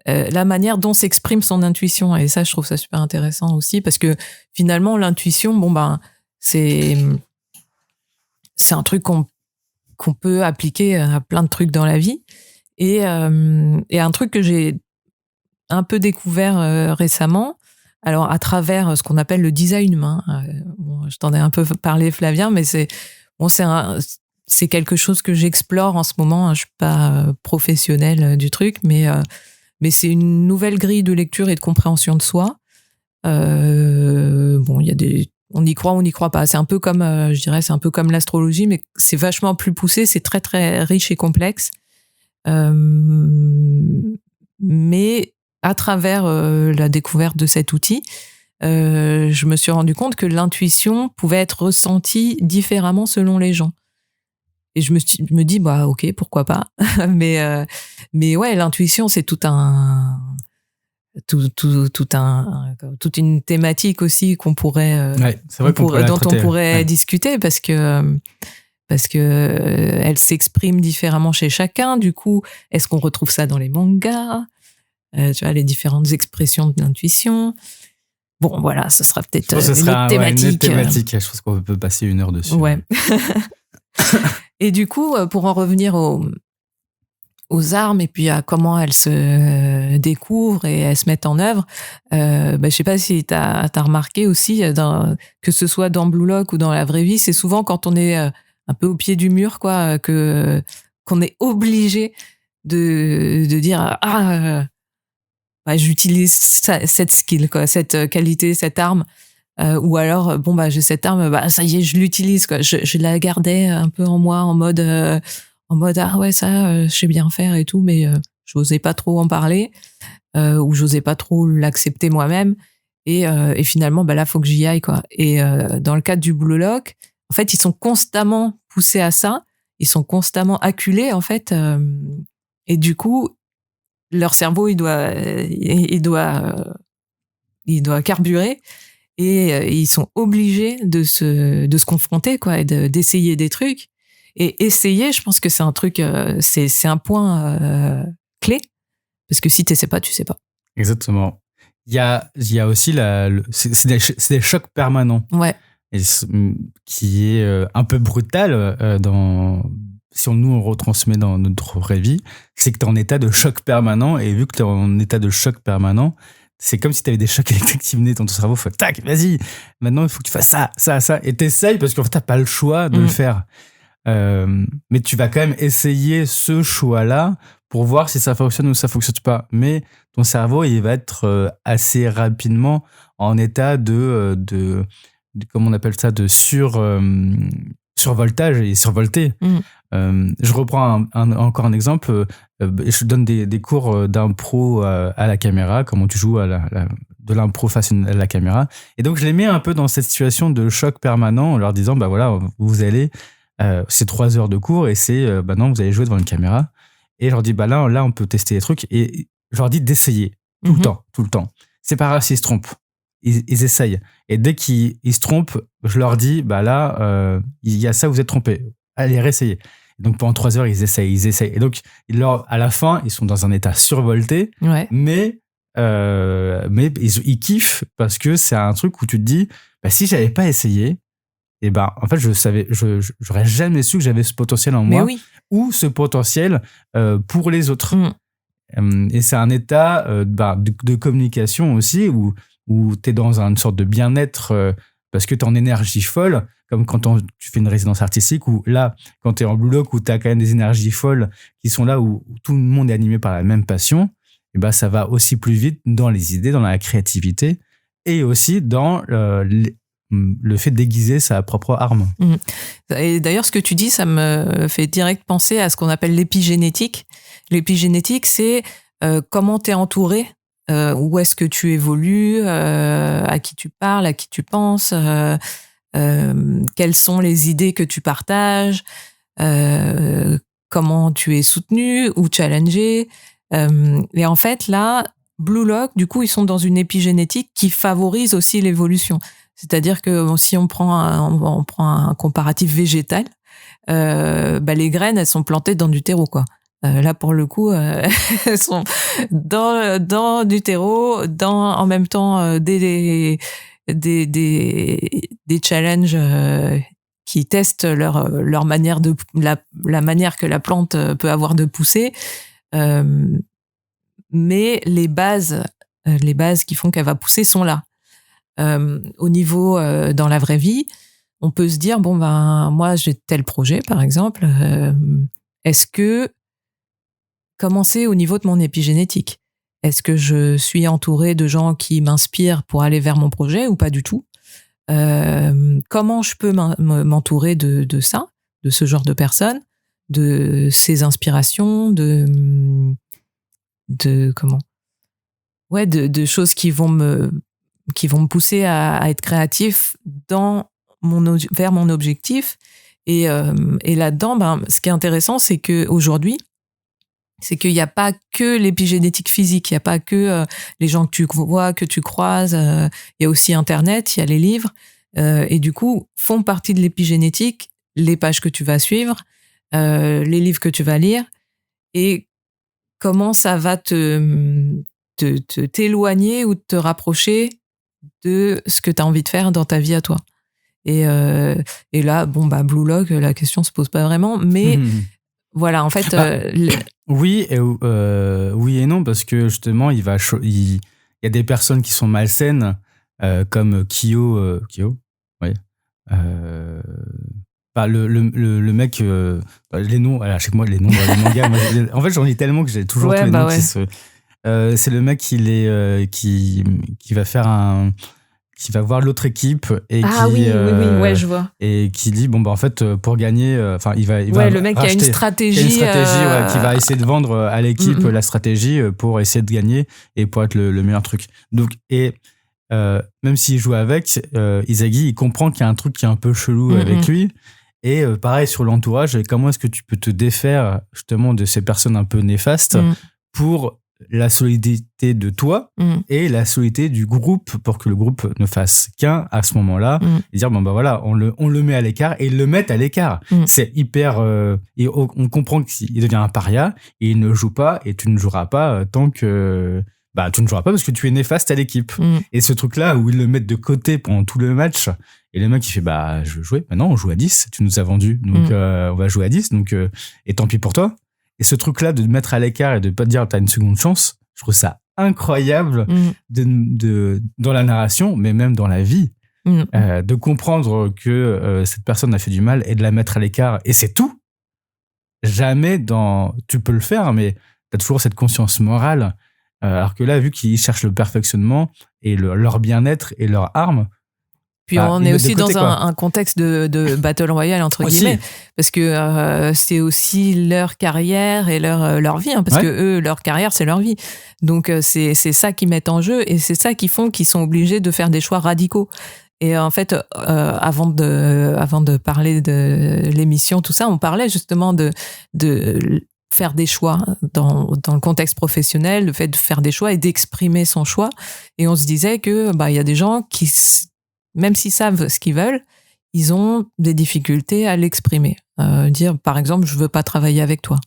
la manière dont s'exprime son intuition. Et ça, je trouve ça super intéressant aussi, parce que finalement, l'intuition, c'est un truc qu'on peut appliquer à plein de trucs dans la vie. Et un truc que j'ai un peu découvert récemment, alors à travers ce qu'on appelle le design humain. Je t'en ai un peu parlé, Flavien, mais c'est quelque chose que j'explore en ce moment. Je suis pas professionnelle du truc, mais c'est une nouvelle grille de lecture et de compréhension de soi. Il y a on y croit, on n'y croit pas. C'est un peu comme, je dirais, c'est un peu comme l'astrologie, mais c'est vachement plus poussé. C'est très très riche et complexe. Mais à travers la découverte de cet outil, je me suis rendu compte que l'intuition pouvait être ressentie différemment selon les gens. Et je me dis, ok, pourquoi pas. mais ouais, l'intuition, c'est toute une thématique aussi qu'on pourrait, dont on pourrait discuter, parce que elle s'exprime différemment chez chacun. Du coup, est-ce qu'on retrouve ça dans les mangas? Tu vois, les différentes expressions de l'intuition. Bon, voilà, ce sera peut-être une autre thématique. Une autre thématique. Je pense qu'on peut passer 1 heure dessus. Ouais. Et du coup, pour en revenir aux armes et puis à comment elles se découvrent et elles se mettent en œuvre, je sais pas si t'as remarqué aussi, que ce soit dans Blue Lock ou dans la vraie vie, c'est souvent quand on est un peu au pied du mur, quoi, qu'on est obligé de dire j'utilise cette skill, quoi, cette qualité, cette arme, ou alors j'ai cette arme, ça y est, je l'utilise, quoi. Je la gardais un peu en moi, en mode ça je sais bien faire et tout, mais j'osais pas trop en parler, ou j'osais pas trop l'accepter moi-même, et finalement là faut que j'y aille, quoi. Et dans le cadre du Blue Lock, en fait, ils sont constamment poussés à ça, ils sont constamment acculés, en fait, et du coup leur cerveau il doit carburer, et ils sont obligés de se confronter, quoi, et d'essayer des trucs. Et essayer, je pense que c'est un truc, c'est un point clé, parce que si t'essaies pas, tu sais pas. Exactement. Il y a aussi c'est des chocs permanents. Ouais. Qui est un peu brutal si on retransmet dans notre vraie vie, c'est que tu es en état de choc permanent, et vu que tu es en état de choc permanent, c'est comme si tu avais des chocs électriques qui venaient dans ton cerveau. Faut, tac, vas-y, maintenant il faut que tu fasses ça, et t'essayes parce qu'en fait t'as pas le choix de le faire. Mais tu vas quand même essayer ce choix-là pour voir si ça fonctionne ou ça fonctionne pas. Mais ton cerveau, il va être assez rapidement en état de comment on appelle ça, de survoltage et survolté. Je reprends encore un exemple. Je donne des cours d'impro à la caméra, comment tu joues de l'impro face à la caméra. Et donc, je les mets un peu dans cette situation de choc permanent en leur disant, voilà, vous allez, c'est 3 heures de cours, et c'est, non, vous allez jouer devant une caméra. Et je leur dis, là, on peut tester des trucs. Et je leur dis d'essayer tout le temps. C'est pas grave s'ils se trompent. Ils essayent. Et dès qu'ils se trompent, je leur dis, il y a ça, vous êtes trompés. Allez, réessayez. Donc pendant 3 heures, ils essayent. Et donc, à la fin, ils sont dans un état survolté, ouais. mais ils kiffent, parce que c'est un truc où tu te dis, si j'avais pas essayé, et en fait, j'aurais jamais su que j'avais ce potentiel en moi, ou ce potentiel pour les autres. Et c'est un état de communication aussi, où tu es dans une sorte de bien-être, parce que tu es en énergie folle, comme quand tu fais une résidence artistique, où là, quand tu es en Blue Lock, où tu as quand même des énergies folles qui sont là, où tout le monde est animé par la même passion, et ça va aussi plus vite dans les idées, dans la créativité, et aussi dans le fait d'aiguiser sa propre arme. Et d'ailleurs, ce que tu dis, ça me fait direct penser à ce qu'on appelle l'épigénétique. L'épigénétique, c'est comment tu es entouré, où est-ce que tu évolues, à qui tu parles, à qui tu penses, quelles sont les idées que tu partages, comment tu es soutenu ou challengé. Et en fait, là, Blue Lock, du coup, ils sont dans une épigénétique qui favorise aussi l'évolution. C'est-à-dire que si on prend un comparatif végétal, les graines, elles sont plantées dans du terreau, quoi. Là, pour le coup, elles sont dans du terreau, en même temps des challenges qui testent leur manière la manière que la plante peut avoir de pousser. Mais les bases qui font qu'elle va pousser sont là. Au niveau dans la vraie vie, on peut se dire moi j'ai tel projet par exemple. Est-ce que comment c'est au niveau de mon épigénétique? Est-ce que je suis entourée de gens qui m'inspirent pour aller vers mon projet ou pas du tout? Comment je peux m'entourer de ça, de ce genre de personnes, de ces inspirations, de choses qui vont me pousser à être créatif vers mon objectif. Et là-dedans, ce qui est intéressant, c'est que aujourd'hui, c'est qu'il n'y a pas que l'épigénétique physique, il n'y a pas que les gens que tu vois, que tu croises, il y a aussi Internet, il y a les livres, et du coup, font partie de l'épigénétique les pages que tu vas suivre, les livres que tu vas lire, et comment ça va t'éloigner ou te rapprocher de ce que tu as envie de faire dans ta vie à toi. Et là, Blue Lock, la question se pose pas vraiment, mais voilà, en fait... Oui et non, parce que justement, il y a des personnes qui sont malsaines, comme Kyo, ouais. Le mec, les noms, à chaque mois, les noms dans les mangas, en fait, j'en ai tellement que j'ai toujours tous les noms qui se... c'est le mec qui va faire qui va voir l'autre équipe et oui, je vois. Et qui dit en fait pour gagner, il va le mec qui a une stratégie, qui va essayer de vendre à l'équipe la stratégie pour essayer de gagner et pour être le meilleur truc. Donc même s'il joue avec Izagi, il comprend qu'il y a un truc qui est un peu chelou avec lui. Et pareil sur l'entourage, comment est-ce que tu peux te défaire justement de ces personnes un peu néfastes pour la solidité de toi et la solidité du groupe pour que le groupe ne fasse qu'un à ce moment-là et dire voilà, on le met à l'écart et ils le mettent à l'écart. C'est hyper et on comprend qu'il devient un paria et il ne joue pas et tu ne joueras pas tant que tu ne joueras pas parce que tu es néfaste à l'équipe. Et ce truc-là où ils le mettent de côté pendant tout le match et le mec il fait je veux jouer, non on joue à 10, tu nous as vendu donc on va jouer à 10 donc et tant pis pour toi. Et ce truc-là de te mettre à l'écart et de pas te dire t'as une seconde chance, je trouve ça incroyable dans la narration, mais même dans la vie, de comprendre que cette personne a fait du mal et de la mettre à l'écart. Et c'est tout. Jamais tu peux le faire, mais t'as toujours cette conscience morale. Alors que là, vu qu'ils cherchent le perfectionnement et leur bien-être et leur arme, puis on est aussi dans un contexte de battle royale entre guillemets, parce que c'est aussi leur carrière et leur vie, parce que eux, leur carrière c'est leur vie. Donc c'est ça qu'ils mettent en jeu et c'est ça qu'ils font, qu'ils sont obligés de faire des choix radicaux. Et en fait, avant de parler de l'émission, tout ça, on parlait justement de faire des choix dans le contexte professionnel, le fait de faire des choix et d'exprimer son choix. Et on se disait que il y a des gens qui, même s'ils savent ce qu'ils veulent, ils ont des difficultés à l'exprimer. Dire, par exemple, je veux pas travailler avec toi.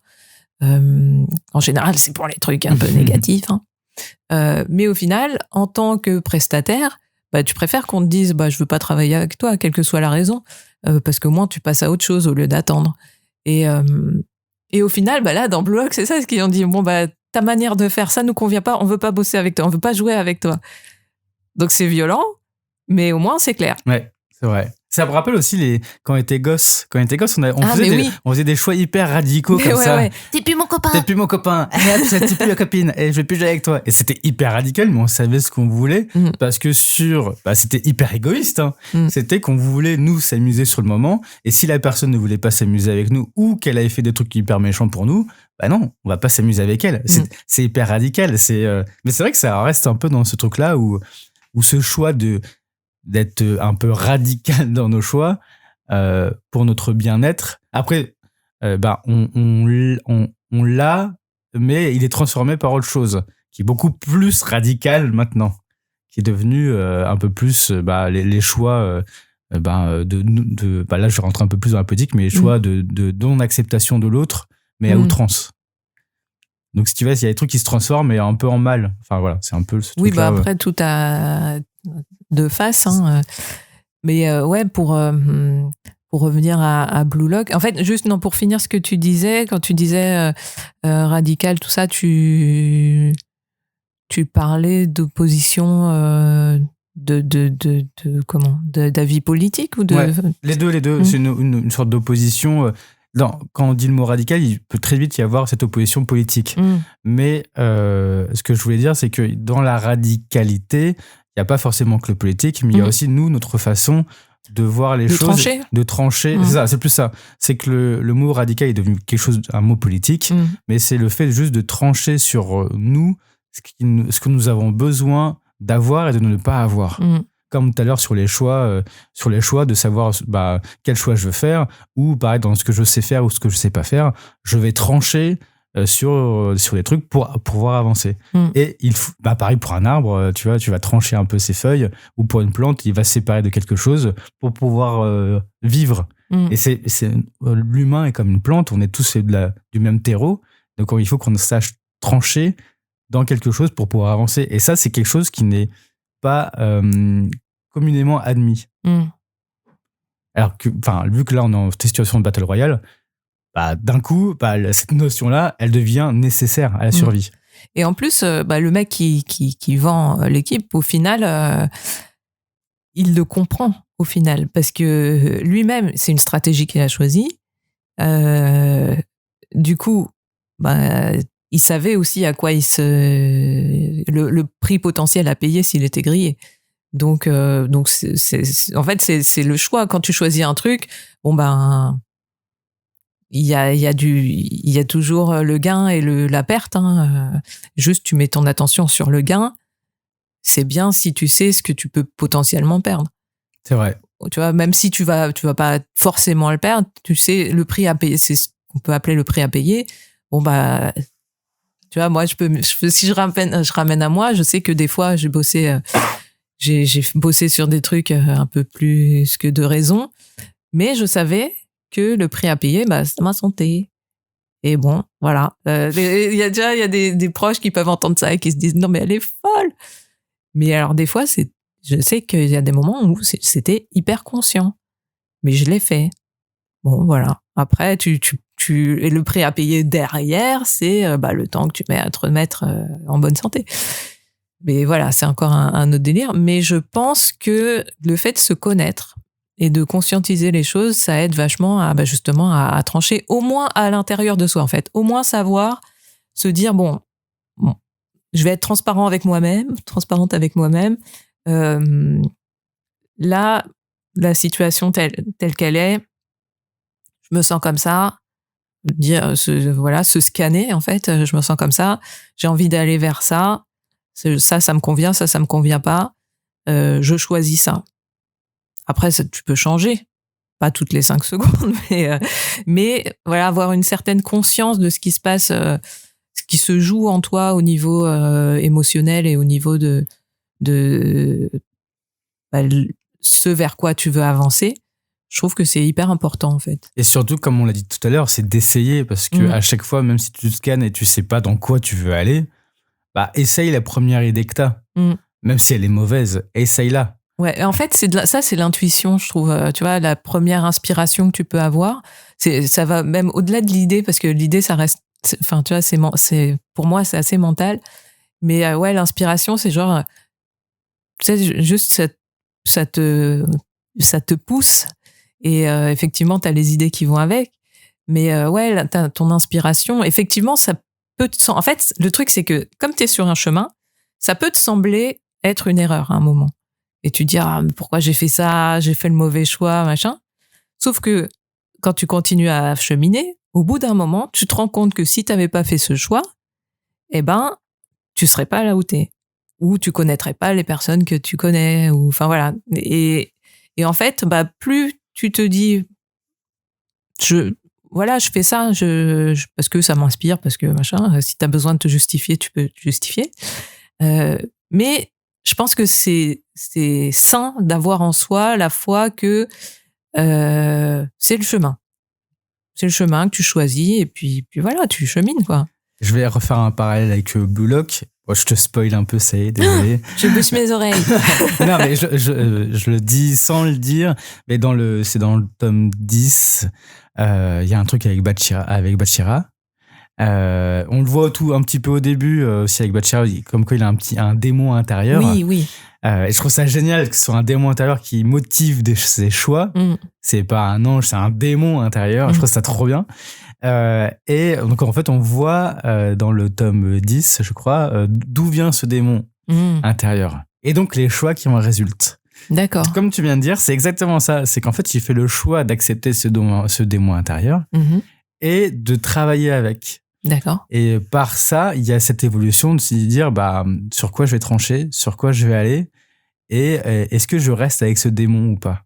En général, c'est pour les trucs un peu négatifs. Mais au final, en tant que prestataire, tu préfères qu'on te dise, je veux pas travailler avec toi, quelle que soit la raison, parce que moins tu passes à autre chose au lieu d'attendre. Et au final, là, dans Blue Lock, c'est ça ce qu'ils ont dit. Ta manière de faire ça nous convient pas, on veut pas bosser avec toi, on veut pas jouer avec toi. Donc c'est violent. Mais au moins, c'est clair. Ouais, c'est vrai. Ça me rappelle aussi quand on était gosse. Quand on était gosse, on faisait des choix hyper radicaux comme ça. Ouais. T'es plus mon copain. T'es plus mon copain. T'es plus la copine. Et je vais plus jouer avec toi. Et c'était hyper radical, mais on savait ce qu'on voulait. Parce que c'était hyper égoïste. C'était qu'on voulait, nous, s'amuser sur le moment. Et si la personne ne voulait pas s'amuser avec nous ou qu'elle avait fait des trucs hyper méchants pour nous, non, on va pas s'amuser avec elle. C'est hyper radical. Mais c'est vrai que ça reste un peu dans ce truc-là où ce choix d'être un peu radical dans nos choix pour notre bien-être. Après, on l'a, mais il est transformé par autre chose, qui est beaucoup plus radical maintenant. qui est devenu un peu plus les choix là je rentre un peu plus dans la politique, mais les choix de non-acceptation de l'autre, mais à outrance. Donc si tu vois, il y a des trucs qui se transforment mais un peu en mal. Enfin voilà, c'est un peu ce Oui, truc-là. après tout a deux faces, hein. Mais pour revenir à Blue Lock, en fait, juste pour finir ce que tu disais, quand tu disais radical, tout ça, tu parlais d'opposition d'avis politique ou de... Ouais, les deux. C'est une sorte d'opposition. Quand on dit le mot radical, il peut très vite y avoir cette opposition politique. Mais ce que je voulais dire, c'est que dans la radicalité, il n'y a pas forcément que le politique, mais il y a aussi, nous, notre façon de voir les choses. De trancher. C'est ça, c'est plus ça. C'est que le mot radical est devenu un mot politique, mais c'est le fait juste de trancher sur nous, ce que nous avons besoin d'avoir et de ne pas avoir. Comme tout à l'heure sur les choix de savoir quel choix je veux faire, ou pareil dans ce que je sais faire ou ce que je sais pas faire, je vais trancher sur les trucs pour pouvoir avancer. Et pareil pour un arbre, tu vois, tu vas trancher un peu ses feuilles, ou pour une plante, il va se séparer de quelque chose pour pouvoir vivre. Et c'est l'humain est comme une plante, on est tous du même terreau, donc il faut qu'on sache trancher dans quelque chose pour pouvoir avancer. Et ça, c'est quelque chose qui n'est pas communément admis. Alors que, vu que là, on est en situation de Battle Royale, d'un coup, cette notion-là, elle devient nécessaire à la survie. Et en plus, le mec qui vend l'équipe, au final, il le comprend, au final, parce que lui-même, c'est une stratégie qu'il a choisie. Du coup, il savait aussi à quoi le prix potentiel à payer s'il était grillé. Donc en fait, c'est le choix. Quand tu choisis un truc, il y a toujours le gain et la perte. Juste, tu mets ton attention sur le gain. C'est bien si tu sais ce que tu peux potentiellement perdre. C'est vrai. Tu vois, même si tu vas pas forcément le perdre, tu sais le prix à payer. C'est ce qu'on peut appeler le prix à payer. Tu vois, moi, si je ramène à moi, je sais que des fois, j'ai bossé sur des trucs un peu plus que de raison, mais je savais que le prix à payer, c'est ma santé. Et bon, voilà. Il y a des proches qui peuvent entendre ça et qui se disent non, mais elle est folle. Mais alors, des fois, je sais qu'il y a des moments où c'était hyper conscient, mais je l'ai fait. Bon, voilà. Après, et le prix à payer derrière, c'est le temps que tu mets à te remettre en bonne santé. Mais voilà, c'est encore un autre délire. Mais je pense que le fait de se connaître et de conscientiser les choses, ça aide vachement justement à trancher, au moins à l'intérieur de soi, en fait. Au moins savoir se dire, bon, je vais être transparente avec moi-même. Là, la situation telle qu'elle est, je me sens comme ça. Se scanner, en fait, je me sens comme ça. J'ai envie d'aller vers ça. Ça me convient, ça me convient pas. Je choisis ça. Après, tu peux changer. Pas toutes les 5 secondes, mais voilà, avoir une certaine conscience de ce qui se passe, ce qui se joue en toi au niveau émotionnel et au niveau de ce vers quoi tu veux avancer. Je trouve que c'est hyper important, en fait. Et surtout, comme on l'a dit tout à l'heure, c'est d'essayer, parce que à chaque fois, même si tu te scannes et tu sais pas dans quoi tu veux aller, essaye la première idée que t'as. Même si elle est mauvaise, essaye-la. Ouais, en fait, c'est l'intuition, je trouve. Tu vois, la première inspiration que tu peux avoir, ça va même au-delà de l'idée, parce que l'idée, ça reste... Enfin, tu vois, pour moi, c'est assez mental. Mais l'inspiration, c'est genre... Tu sais, juste, ça te pousse. Et effectivement, tu as les idées qui vont avec. Mais ton inspiration, effectivement, ça peut te... En fait, le truc, c'est que comme tu es sur un chemin, ça peut te sembler être une erreur à un moment. Et tu te dis, mais pourquoi j'ai fait ça? J'ai fait le mauvais choix, machin. Sauf que quand tu continues à cheminer, au bout d'un moment, tu te rends compte que si tu n'avais pas fait ce choix, tu serais pas là où tu es. Ou tu connaîtrais pas les personnes que tu connais. Enfin, voilà. Et en fait, plus tu te dis, je fais ça parce que ça m'inspire, parce que machin, si tu as besoin de te justifier, tu peux te justifier. Mais je pense que c'est sain d'avoir en soi la foi que c'est le chemin. C'est le chemin que tu choisis et puis voilà, tu chemines, quoi. Je vais refaire un parallèle avec Blue Lock. Oh, je te spoil un peu, ça y est, désolé. Je bouche mes oreilles. Non, mais je le dis sans le dire, mais c'est dans le tome 10, il y a un truc avec Bachira. On le voit tout un petit peu au début aussi avec Bachira, comme quoi il a un démon intérieur. Oui. Et je trouve ça génial que ce soit un démon intérieur qui motive ses choix. C'est pas un ange, c'est un démon intérieur. Je trouve ça trop bien. Et donc en fait on voit dans le tome 10 je crois d'où vient ce démon intérieur et donc les choix qui en résultent. D'accord. Comme tu viens de dire, c'est exactement ça, c'est qu'en fait il fait le choix d'accepter ce démon intérieur et de travailler avec. D'accord. Et par ça il y a cette évolution de se dire sur quoi je vais trancher, sur quoi je vais aller et est-ce que je reste avec ce démon ou pas.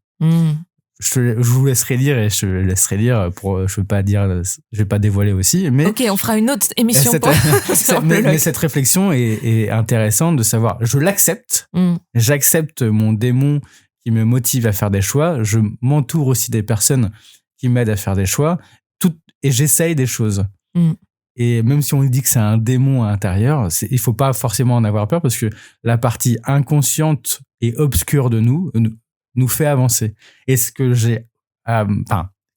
Je vous laisserai lire et je laisserai lire je vais pas dévoiler aussi, mais ok, on fera une autre émission mais cette réflexion est intéressante de savoir, je l'accepte, j'accepte mon démon qui me motive à faire des choix, je m'entoure aussi des personnes qui m'aident à faire des choix, et j'essaye des choses. Et même si on dit que c'est un démon intérieur, il faut pas forcément en avoir peur parce que la partie inconsciente et obscure de nous fait avancer. Et ce que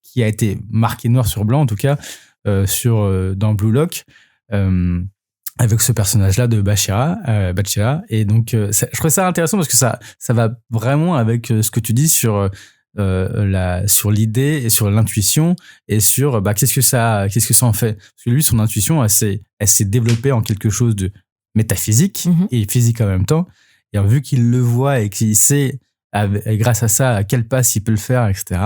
qui a été marqué noir sur blanc, en tout cas, dans Blue Lock, avec ce personnage-là de Bachira. Et donc, je trouve ça intéressant parce que ça va vraiment avec ce que tu dis sur l'idée et sur l'intuition et sur, qu'est-ce que ça en fait? Parce que lui, son intuition, elle s'est développée en quelque chose de métaphysique et physique en même temps. Et vu qu'il le voit et qu'il sait, grâce à ça, à quelle passe il peut le faire, etc.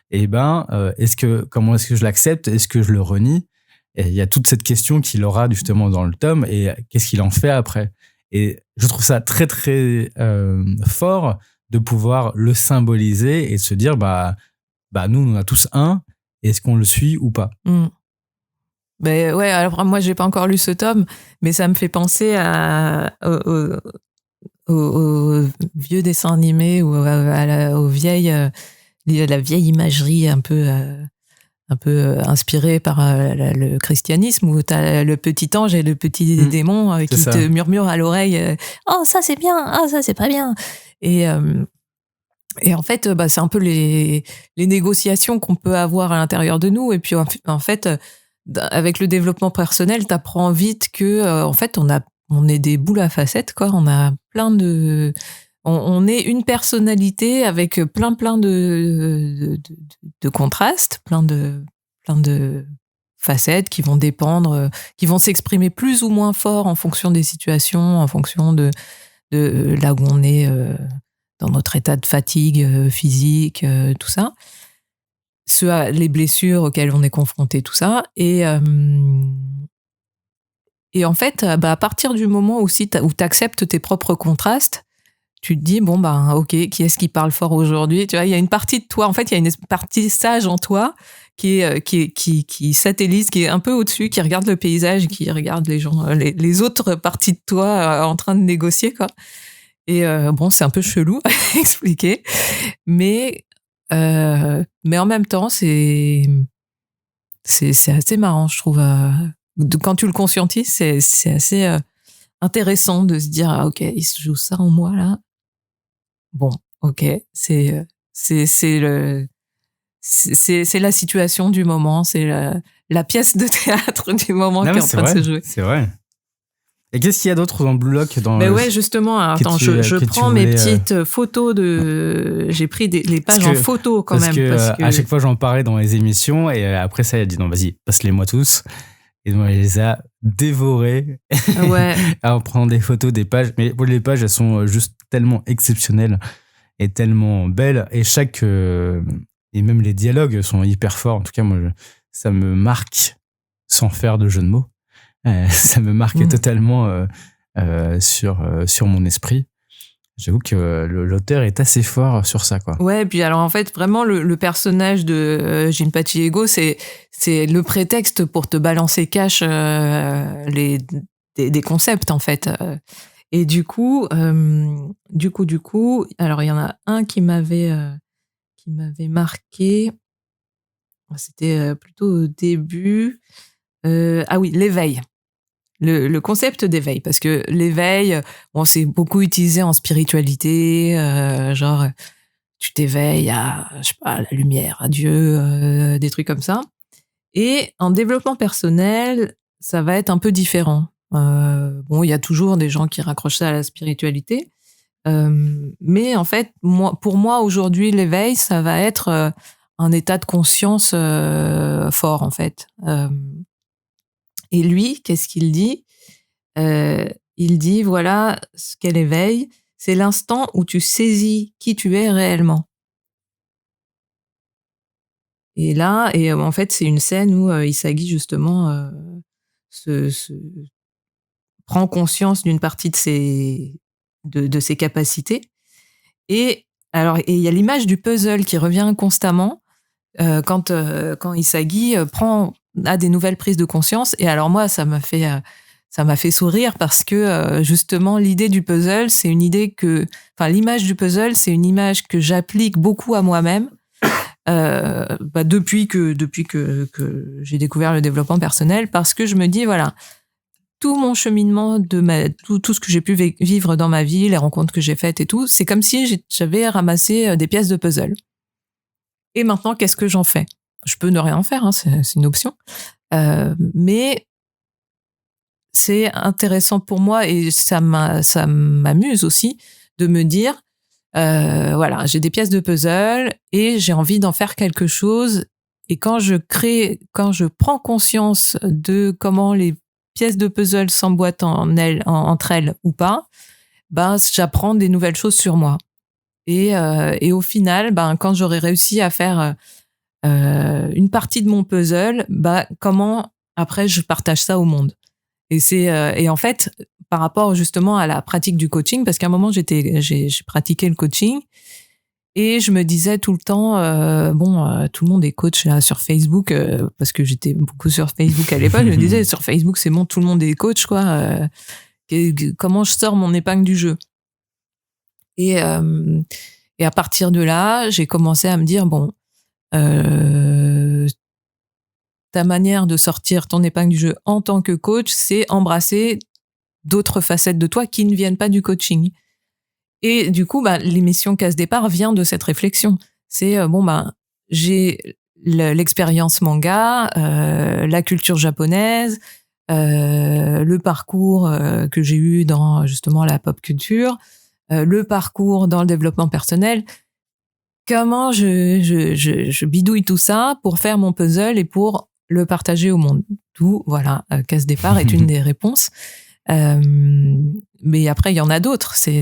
Et comment est-ce que je l'accepte? Est-ce que je le renie? Et il y a toute cette question qu'il aura justement dans le tome et qu'est-ce qu'il en fait après? Et je trouve ça très très fort de pouvoir le symboliser et de se dire nous on a tous un, est-ce qu'on le suit ou pas? Ben ouais, alors moi j'ai pas encore lu ce tome, mais ça me fait penser aux vieux dessins animés ou à la vieille imagerie un peu inspirée par le christianisme, où t'as le petit ange et le petit démon qui te murmurent à l'oreille oh ça c'est bien, oh ça c'est pas bien. Et en fait c'est un peu les négociations qu'on peut avoir à l'intérieur de nous. Et puis en fait avec le développement personnel, t'apprends vite que en fait on est des boules à facettes, quoi. On a plein de on est une personnalité avec plein de contrastes, plein de facettes qui vont dépendre, qui vont s'exprimer plus ou moins fort en fonction des situations, en fonction de là où on est dans notre état de fatigue physique, tout ça. Les blessures auxquelles on est confronté, tout ça. Et en fait, à partir du moment où tu acceptes tes propres contrastes, tu te dis, ok, qui est-ce qui parle fort aujourd'hui? Tu vois, il y a une partie de toi, en fait, il y a une partie sage en toi qui satellise, qui est un peu au-dessus, qui regarde le paysage, qui regarde les gens, les autres parties de toi en train de négocier, quoi. Et c'est un peu chelou à expliquer, mais en même temps, c'est assez marrant, je trouve. Quand tu le conscientises, c'est assez intéressant de se dire, ok, il se joue ça en moi là. Bon, ok, c'est la situation du moment, c'est la pièce de théâtre du moment qui est en train de se jouer. C'est vrai. Et qu'est-ce qu'il y a d'autre dans Blue Lock ouais, justement. Attends, je prends mes petites photos j'ai pris les pages en photo quand même. Parce que à chaque fois, j'en parlais dans les émissions et après ça, il a dit non, vas-y, passe-les-moi tous. Et donc, elle les a dévorés en prenant des photos des pages. Mais les pages, elles sont juste tellement exceptionnelles et tellement belles. Et et même les dialogues sont hyper forts. En tout cas, moi, ça me marque sans faire de jeu de mots. Ça me marque totalement sur mon esprit. J'avoue que l'auteur est assez fort sur ça, quoi. Ouais, puis alors en fait, vraiment, le personnage de Jinpachi Ego, c'est le prétexte pour te balancer cash des concepts, en fait. Et du coup, alors il y en a un qui m'avait marqué. C'était plutôt au début. Ah oui, l'éveil. Le concept d'éveil, parce que l'éveil, bon, c'est beaucoup utilisé en spiritualité, genre tu t'éveilles à, je sais pas, à la lumière, à Dieu, des trucs comme ça. Et en développement personnel, ça va être un peu différent. Bon, il y a toujours des gens qui raccrochent ça à la spiritualité, mais en fait, pour moi aujourd'hui, l'éveil, ça va être un état de conscience fort en fait. Et lui, qu'est-ce qu'il dit? Il dit, voilà, ce qu'est l'éveil, c'est l'instant où tu saisis qui tu es réellement. Et là, en fait, c'est une scène où Isagi, justement, prend conscience d'une partie de ses capacités. Et il y a l'image du puzzle qui revient constamment quand Isagi a des nouvelles prises de conscience. Et alors moi, ça m'a fait sourire parce que justement l'idée du puzzle, c'est une idée l'image du puzzle, c'est une image que j'applique beaucoup à moi-même depuis que j'ai découvert le développement personnel, parce que je me dis voilà, tout mon cheminement tout ce que j'ai pu vivre dans ma vie, les rencontres que j'ai faites et tout, c'est comme si j'avais ramassé des pièces de puzzle. Et maintenant, qu'est-ce que j'en fais? Je peux ne rien en faire, hein, c'est une option. Mais c'est intéressant pour moi et ça m'amuse aussi de me dire, voilà, j'ai des pièces de puzzle et j'ai envie d'en faire quelque chose. Et quand je prends conscience de comment les pièces de puzzle s'emboîtent entre elles ou pas, j'apprends des nouvelles choses sur moi. Et au final, quand j'aurai réussi à faire une partie de mon puzzle, comment après je partage ça au monde. Et en fait, par rapport justement à la pratique du coaching, parce qu'à un moment j'ai pratiqué le coaching et je me disais tout le temps, tout le monde est coach là sur Facebook, parce que j'étais beaucoup sur Facebook à l'époque. Je me disais sur Facebook c'est bon, tout le monde est coach quoi. Comment je sors mon épingle du jeu? Et à partir de là, j'ai commencé à me dire ta manière de sortir ton épingle du jeu en tant que coach, c'est embrasser d'autres facettes de toi qui ne viennent pas du coaching. Et du coup, l'émission Casse Départ vient de cette réflexion. C'est j'ai l'expérience manga, la culture japonaise, le parcours que j'ai eu dans justement la pop culture, le parcours dans le développement personnel. Comment je bidouille tout ça pour faire mon puzzle et pour le partager au monde. D'où, voilà, Casse Départ est une des réponses. Mais après, il y en a d'autres. C'est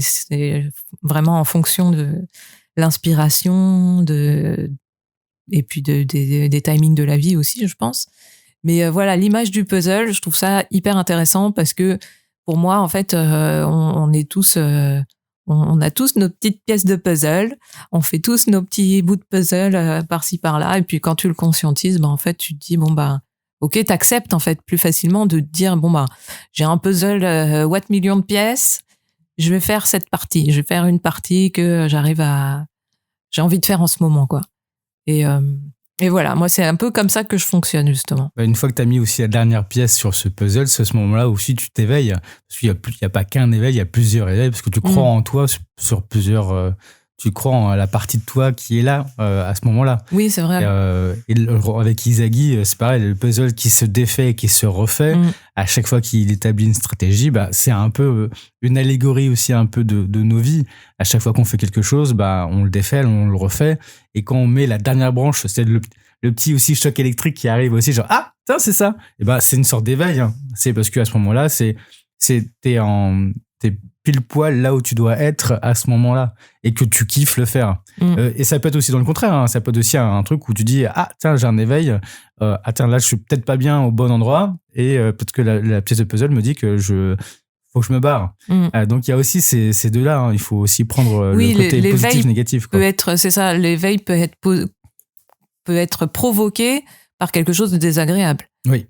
vraiment en fonction de l'inspiration, et puis des timings de la vie aussi, je pense. Mais voilà, l'image du puzzle, je trouve ça hyper intéressant parce que pour moi, en fait, on est tous... on a tous nos petites pièces de puzzle, on fait tous nos petits bouts de puzzle par-ci par-là, et puis quand tu le conscientises, en fait, tu te dis ok, t'acceptes en fait plus facilement de te dire j'ai un puzzle what million de pièces, je vais faire cette partie, je vais faire une partie que j'ai envie de faire en ce moment quoi. Et voilà, moi c'est un peu comme ça que je fonctionne justement. Une fois que tu as mis aussi la dernière pièce sur ce puzzle, c'est à ce moment-là aussi tu t'éveilles. Parce qu'il y a pas qu'un éveil, il y a plusieurs éveils, parce que tu crois en toi sur plusieurs... tu crois en la partie de toi qui est là à ce moment-là. Oui, c'est vrai. Et avec Isagi, c'est pareil, le puzzle qui se défait et qui se refait, à chaque fois qu'il établit une stratégie, c'est un peu une allégorie aussi un peu de nos vies. À chaque fois qu'on fait quelque chose, on le défait, on le refait. Et quand on met la dernière branche, c'est le petit aussi choc électrique qui arrive aussi, genre, ah, tiens, c'est ça. Et c'est une sorte d'éveil. Hein. C'est parce qu'à ce moment-là, t'es pile poil là où tu dois être à ce moment-là et que tu kiffes le faire. Et ça peut être aussi dans le contraire, hein. Ça peut être aussi un truc où tu dis ah tiens j'ai un éveil, tiens là je suis peut-être pas bien au bon endroit et peut-être que la pièce de puzzle me dit que faut que je me barre. Donc il y a aussi ces deux-là, hein. Il faut aussi prendre le côté positif, négatif quoi. C'est ça, l'éveil peut être provoqué par quelque chose de désagréable. Oui.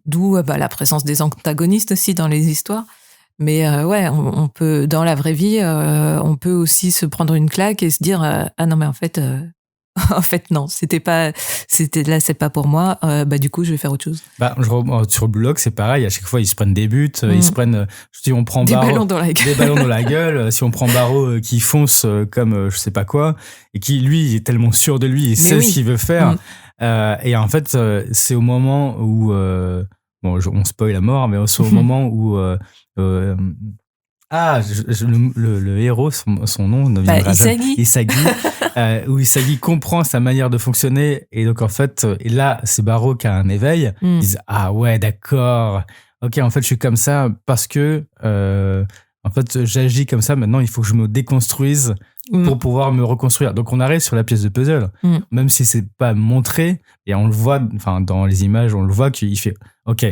D'où la présence des antagonistes aussi dans les histoires. Mais ouais, on peut, dans la vraie vie, on peut aussi se prendre une claque et se dire ah non mais en fait en fait non, c'est pas pour moi. Bah du coup je vais faire autre chose. Bah, sur Blue Lock, c'est pareil. À chaque fois, ils se prennent des buts. Ils se prennent. Si on prend des Barreau, ballons dans la gueule. Des ballons dans la gueule. Si on prend Barreau qui fonce comme je sais pas quoi et qui lui il est tellement sûr de lui, il sait ce qu'il veut faire. Et en fait, c'est au moment où bon, on spoil à mort, mais c'est au moment où le héros, son nom ne viendra jamais. Isagi. Où Isagi comprend sa manière de fonctionner. Et donc, en fait, et là, c'est Barreau qui a un éveil. Ils disent, ah ouais, d'accord. Ok, en fait, je suis comme ça parce que, en fait, j'agis comme ça. Maintenant, il faut que je me déconstruise pour pouvoir me reconstruire. Donc, on arrive sur la pièce de puzzle. Même si c'est pas montré, et on le voit, enfin, dans les images, on le voit qu'il fait, ok,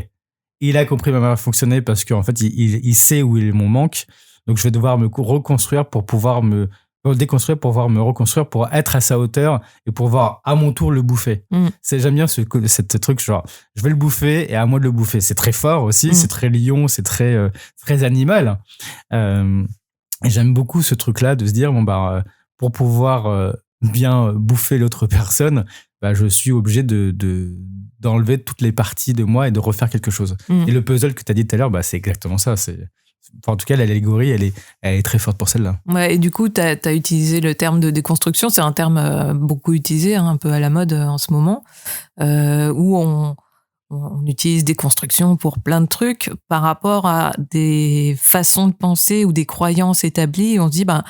il a compris ma manière de fonctionner parce qu'en fait, il sait où est mon manque. Donc, je vais devoir me reconstruire pour pouvoir me déconstruire, pour pouvoir me reconstruire, pour être à sa hauteur et pour pouvoir à mon tour le bouffer. J'aime bien ce truc, genre, je vais le bouffer et à moi de le bouffer. C'est très fort aussi, c'est très lion, c'est très, très animal. Et j'aime beaucoup ce truc-là de se dire, bon, bah, pour pouvoir bien bouffer l'autre personne, bah, je suis obligé d'enlever toutes les parties de moi et de refaire quelque chose. Et le puzzle que tu as dit tout à l'heure, bah, c'est exactement ça. Enfin, en tout cas, l'allégorie, elle est très forte pour celle-là. Ouais, et du coup, tu as utilisé le terme de déconstruction. C'est un terme beaucoup utilisé, un peu à la mode en ce moment, où on utilise déconstruction pour plein de trucs par rapport à des façons de penser ou des croyances établies. On se dit, ben,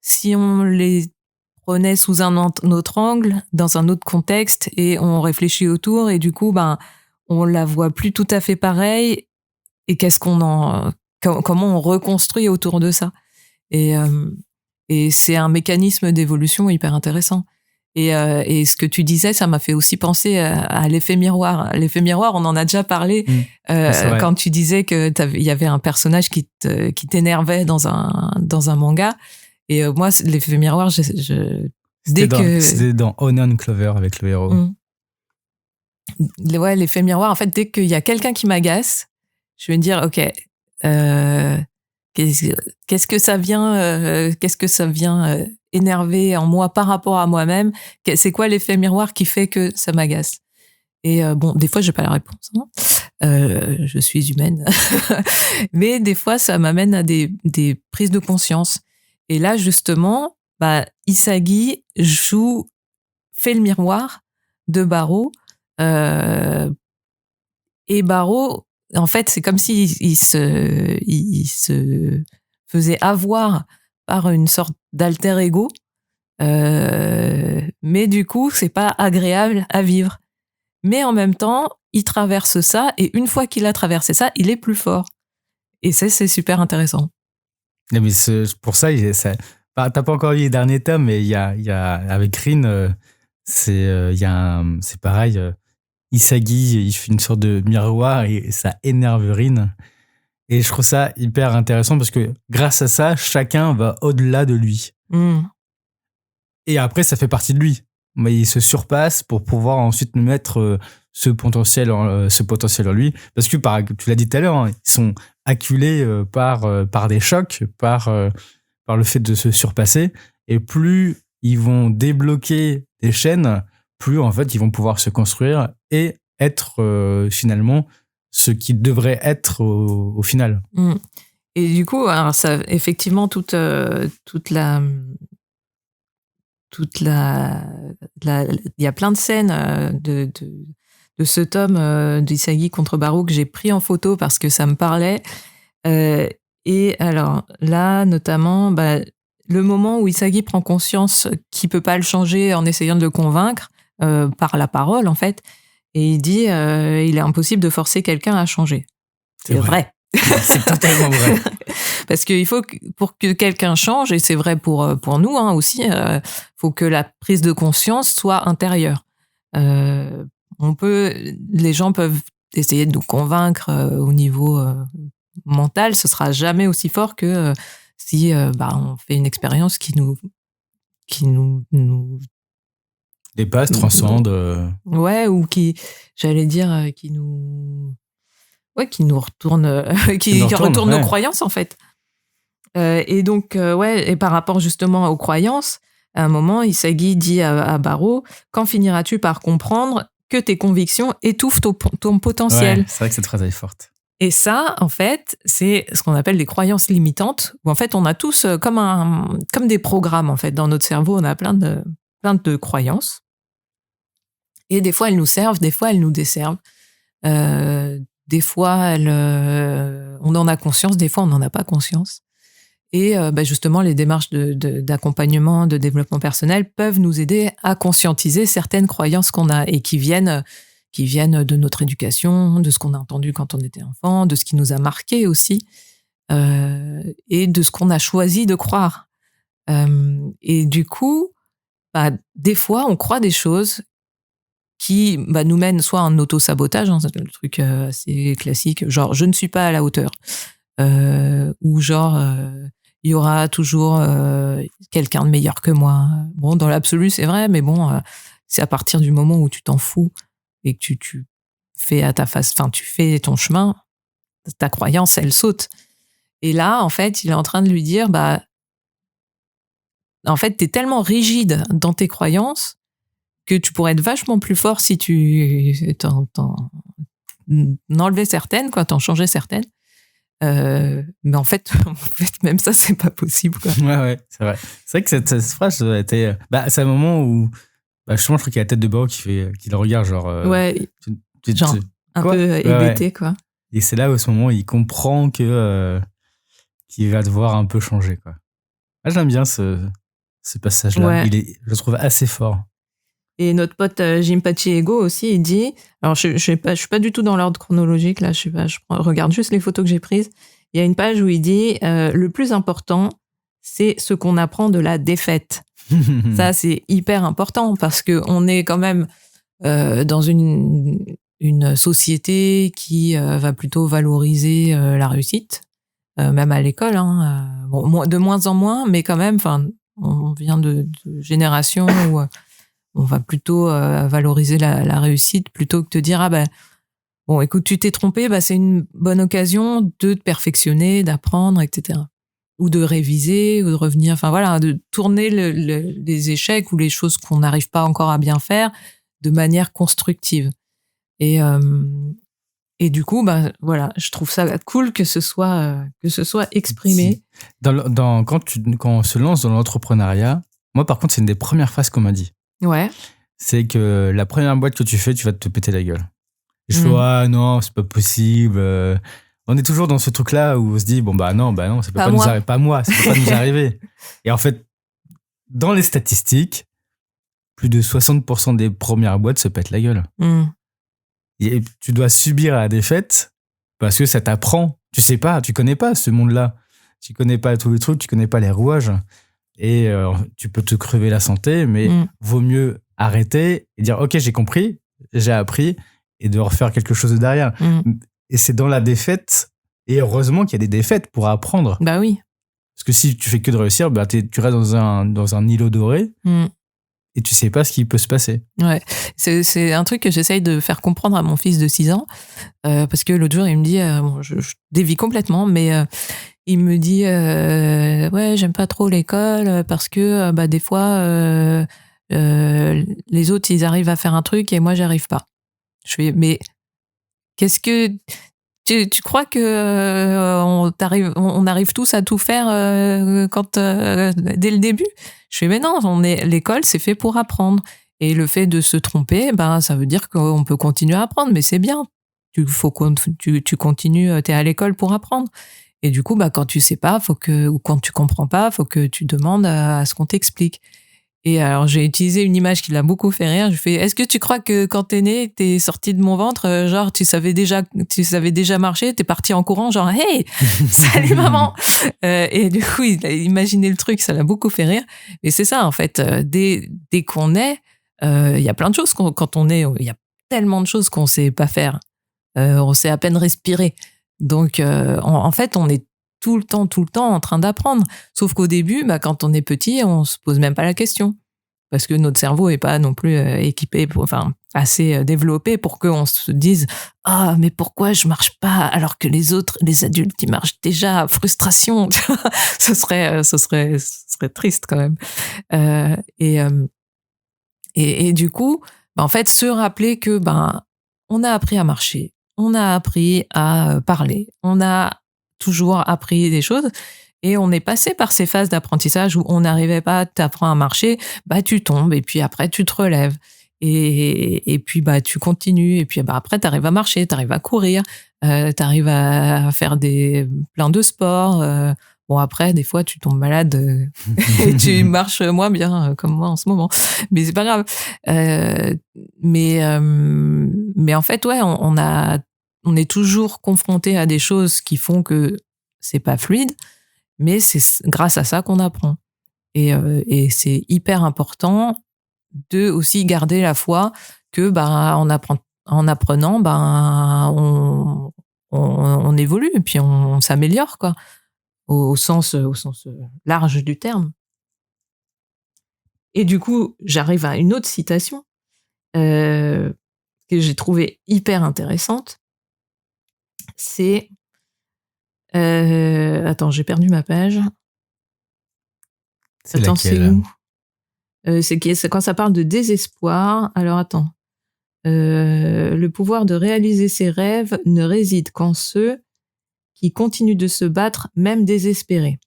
si on les prenait sous un autre angle, dans un autre contexte, et on réfléchit autour, et du coup, ben, on la voit plus tout à fait pareil, et comment on reconstruit autour de ça. Et c'est un mécanisme d'évolution hyper intéressant. Et ce que tu disais, ça m'a fait aussi penser à l'effet miroir. L'effet miroir, on en a déjà parlé quand tu disais que il y avait un personnage qui t'énervait dans un manga. Et moi, l'effet miroir, c'était dans Onion Clover avec le héros. Ouais, l'effet miroir, en fait, dès qu'il y a quelqu'un qui m'agace, je vais me dire, ok, qu'est-ce que ça vient énerver en moi par rapport à moi-même? C'est quoi l'effet miroir qui fait que ça m'agace? Et bon, des fois, j'ai pas la réponse. Je suis humaine, mais des fois, ça m'amène à des prises de conscience. Et là, justement, bah, Isagi fait le miroir de Barreau, et Barreau, en fait, c'est comme s'il il se faisait avoir par une sorte d'alter ego, mais du coup, c'est pas agréable à vivre. Mais en même temps, il traverse ça, et une fois qu'il a traversé ça, il est plus fort. Et c'est super intéressant. Mais pour ça, t'as pas encore lu les derniers tomes, mais il y a avec Rin, c'est pareil. Isagi, il fait une sorte de miroir et ça énerve Rin. Et je trouve ça hyper intéressant parce que grâce à ça, chacun va au-delà de lui. Et après, ça fait partie de lui. Mais il se surpasse pour pouvoir ensuite mettre ce potentiel en lui. Parce que, tu l'as dit tout à l'heure, hein, ils sont acculés par des chocs, par le fait de se surpasser. Et plus ils vont débloquer des chaînes, plus en fait ils vont pouvoir se construire et être finalement ce qu'ils devraient être au final. Et du coup, alors ça, effectivement, toute la il y a plein de scènes de ce tome d'Isagi contre Barreau que j'ai pris en photo parce que ça me parlait. Et alors là, notamment, bah, le moment où Isagi prend conscience qu'il peut pas le changer en essayant de le convaincre par la parole, en fait, et il dit il est impossible de forcer quelqu'un à changer. C'est vrai. C'est totalement vrai. Parce qu'il faut pour que quelqu'un change, et c'est vrai pour nous aussi, faut que la prise de conscience soit intérieure. Les gens peuvent essayer de nous convaincre au niveau mental, ce sera jamais aussi fort que si on fait une expérience qui nous dépasse, transcende. Ouais, ou qui nous qui nous retourne, qui retourne nos croyances en fait. Et donc, et par rapport justement aux croyances, à un moment, Isagi dit à Barreau, quand finiras-tu par comprendre que tes convictions étouffent ton potentiel? Ouais, c'est vrai que cette phrase est forte. Et ça, en fait, c'est ce qu'on appelle des croyances limitantes, où en fait, on a tous comme des programmes, en fait. Dans notre cerveau, on a plein de croyances. Et des fois, elles nous servent, des fois, elles nous desservent. Des fois, on en a conscience, des fois, on n'en a pas conscience. Et justement, les démarches d'accompagnement, de développement personnel peuvent nous aider à conscientiser certaines croyances qu'on a et qui viennent de notre éducation, de ce qu'on a entendu quand on était enfant, de ce qui nous a marqué aussi, et de ce qu'on a choisi de croire. Et du coup, des fois, on croit des choses qui nous mènent soit en auto-sabotage, c'est le truc assez classique, genre « je ne suis pas à la hauteur », ou genre il y aura toujours quelqu'un de meilleur que moi. Bon, dans l'absolu, c'est vrai, mais bon, c'est à partir du moment où tu t'en fous et que tu fais à ta face, enfin, tu fais ton chemin, ta croyance, elle saute. Et là, en fait, il est en train de lui dire, en fait, t'es tellement rigide dans tes croyances que tu pourrais être vachement plus fort si tu t'en enlevais certaines, quoi, t'en changeais certaines. Mais en fait, même ça, c'est pas possible, quoi. Ouais, c'est vrai. C'est vrai que cette phrase a été. C'est un moment où. Justement, je crois qu'il y a la tête de Barreau qui le regarde, genre. Genre un peu hébété, quoi. Et c'est là où, à ce moment, il comprend qu'il va devoir un peu changer, quoi. J'aime bien ce passage-là. Ouais. Je le trouve assez fort. Et notre pote Jinpachi Ego aussi, il dit, alors je suis pas du tout dans l'ordre chronologique, là, je regarde juste les photos que j'ai prises. Il y a une page où il dit, le plus important, c'est ce qu'on apprend de la défaite. Ça, c'est hyper important parce que on est quand même dans une société qui va plutôt valoriser la réussite, même à l'école, hein. De moins en moins, mais quand même, on vient de générations où on va plutôt valoriser la réussite plutôt que te dire bon, écoute, tu t'es trompé, c'est une bonne occasion de te perfectionner, d'apprendre, etc. Ou de réviser, ou de revenir, de tourner les échecs ou les choses qu'on n'arrive pas encore à bien faire de manière constructive. Et du coup, je trouve ça cool que ce soit exprimé. Quand on se lance dans l'entrepreneuriat, moi, par contre, c'est une des premières phrases qu'on m'a dit. Ouais. C'est que la première boîte que tu fais, tu vas te péter la gueule. Et je fais, non, c'est pas possible. On est toujours dans ce truc-là où on se dit, non, ça peut pas nous arriver. Pas moi, ça peut pas nous arriver. Et en fait, dans les statistiques, plus de 60% des premières boîtes se pètent la gueule. Et tu dois subir la défaite parce que ça t'apprend. Tu sais pas, tu connais pas ce monde-là. Tu connais pas tous les trucs, tu connais pas les rouages. Et tu peux te crever la santé, mais vaut mieux arrêter et dire, ok, j'ai compris, j'ai appris, et de refaire quelque chose de derrière. Et c'est dans la défaite, et heureusement qu'il y a des défaites pour apprendre. Bah oui. Parce que si tu fais que de réussir, tu restes dans un îlot doré, et tu sais pas ce qui peut se passer. Ouais, c'est un truc que j'essaye de faire comprendre à mon fils de 6 ans, parce que l'autre jour, il me dit, je dévie complètement, mais il me dit, ouais, j'aime pas trop l'école, parce que des fois, les autres, ils arrivent à faire un truc et moi, j'y arrive pas. Je fais, mais qu'est-ce que... Tu crois que on arrive tous à tout faire dès le début? Je fais, mais non, l'école, c'est fait pour apprendre. Et le fait de se tromper, ça veut dire qu'on peut continuer à apprendre, mais c'est bien. Tu continues, t'es à l'école pour apprendre. Et du coup, quand tu sais pas, ou quand tu comprends pas, faut que tu demandes à ce qu'on t'explique. Et alors, j'ai utilisé une image qui l'a beaucoup fait rire. Je fais, est-ce que tu crois que quand t'es né, t'es sorti de mon ventre, genre, tu savais déjà marcher, t'es parti en courant, genre, hey, salut maman! Et du coup, il a imaginé le truc, ça l'a beaucoup fait rire. Et c'est ça, en fait, dès qu'on est, il y a plein de choses quand on est, il y a tellement de choses qu'on sait pas faire. On sait à peine respirer. Donc, en fait, on est tout le temps en train d'apprendre. Sauf qu'au début, quand on est petit, on se pose même pas la question. Parce que notre cerveau est pas non plus équipé assez développé pour qu'on se dise ah mais pourquoi je marche pas alors que les adultes ils marchent déjà, frustration. ce serait triste quand même. Et du coup en fait se rappeler que on a appris à marcher, on a appris à parler, on a toujours appris des choses. Et on est passé par ces phases d'apprentissage où on n'arrivait pas, t'apprends à marcher, tu tombes et puis après tu te relèves et puis tu continues et puis après t'arrives à marcher, t'arrives à courir, t'arrives à faire plein de sports. Bon après des fois tu tombes malade et tu marches moins bien comme moi en ce moment, mais c'est pas grave. Mais en fait ouais on est toujours confronté à des choses qui font que c'est pas fluide. Mais c'est grâce à ça qu'on apprend. Et c'est hyper important de aussi garder la foi que en apprenant, on évolue et puis on s'améliore quoi, au sens large du terme. Et du coup, j'arrive à une autre citation que j'ai trouvée hyper intéressante. C'est attends, j'ai perdu ma page. C'est attends, laquelle? c'est où c'est quand ça parle de désespoir. Alors attends. Le pouvoir de réaliser ses rêves ne réside qu'en ceux qui continuent de se battre, même désespérés.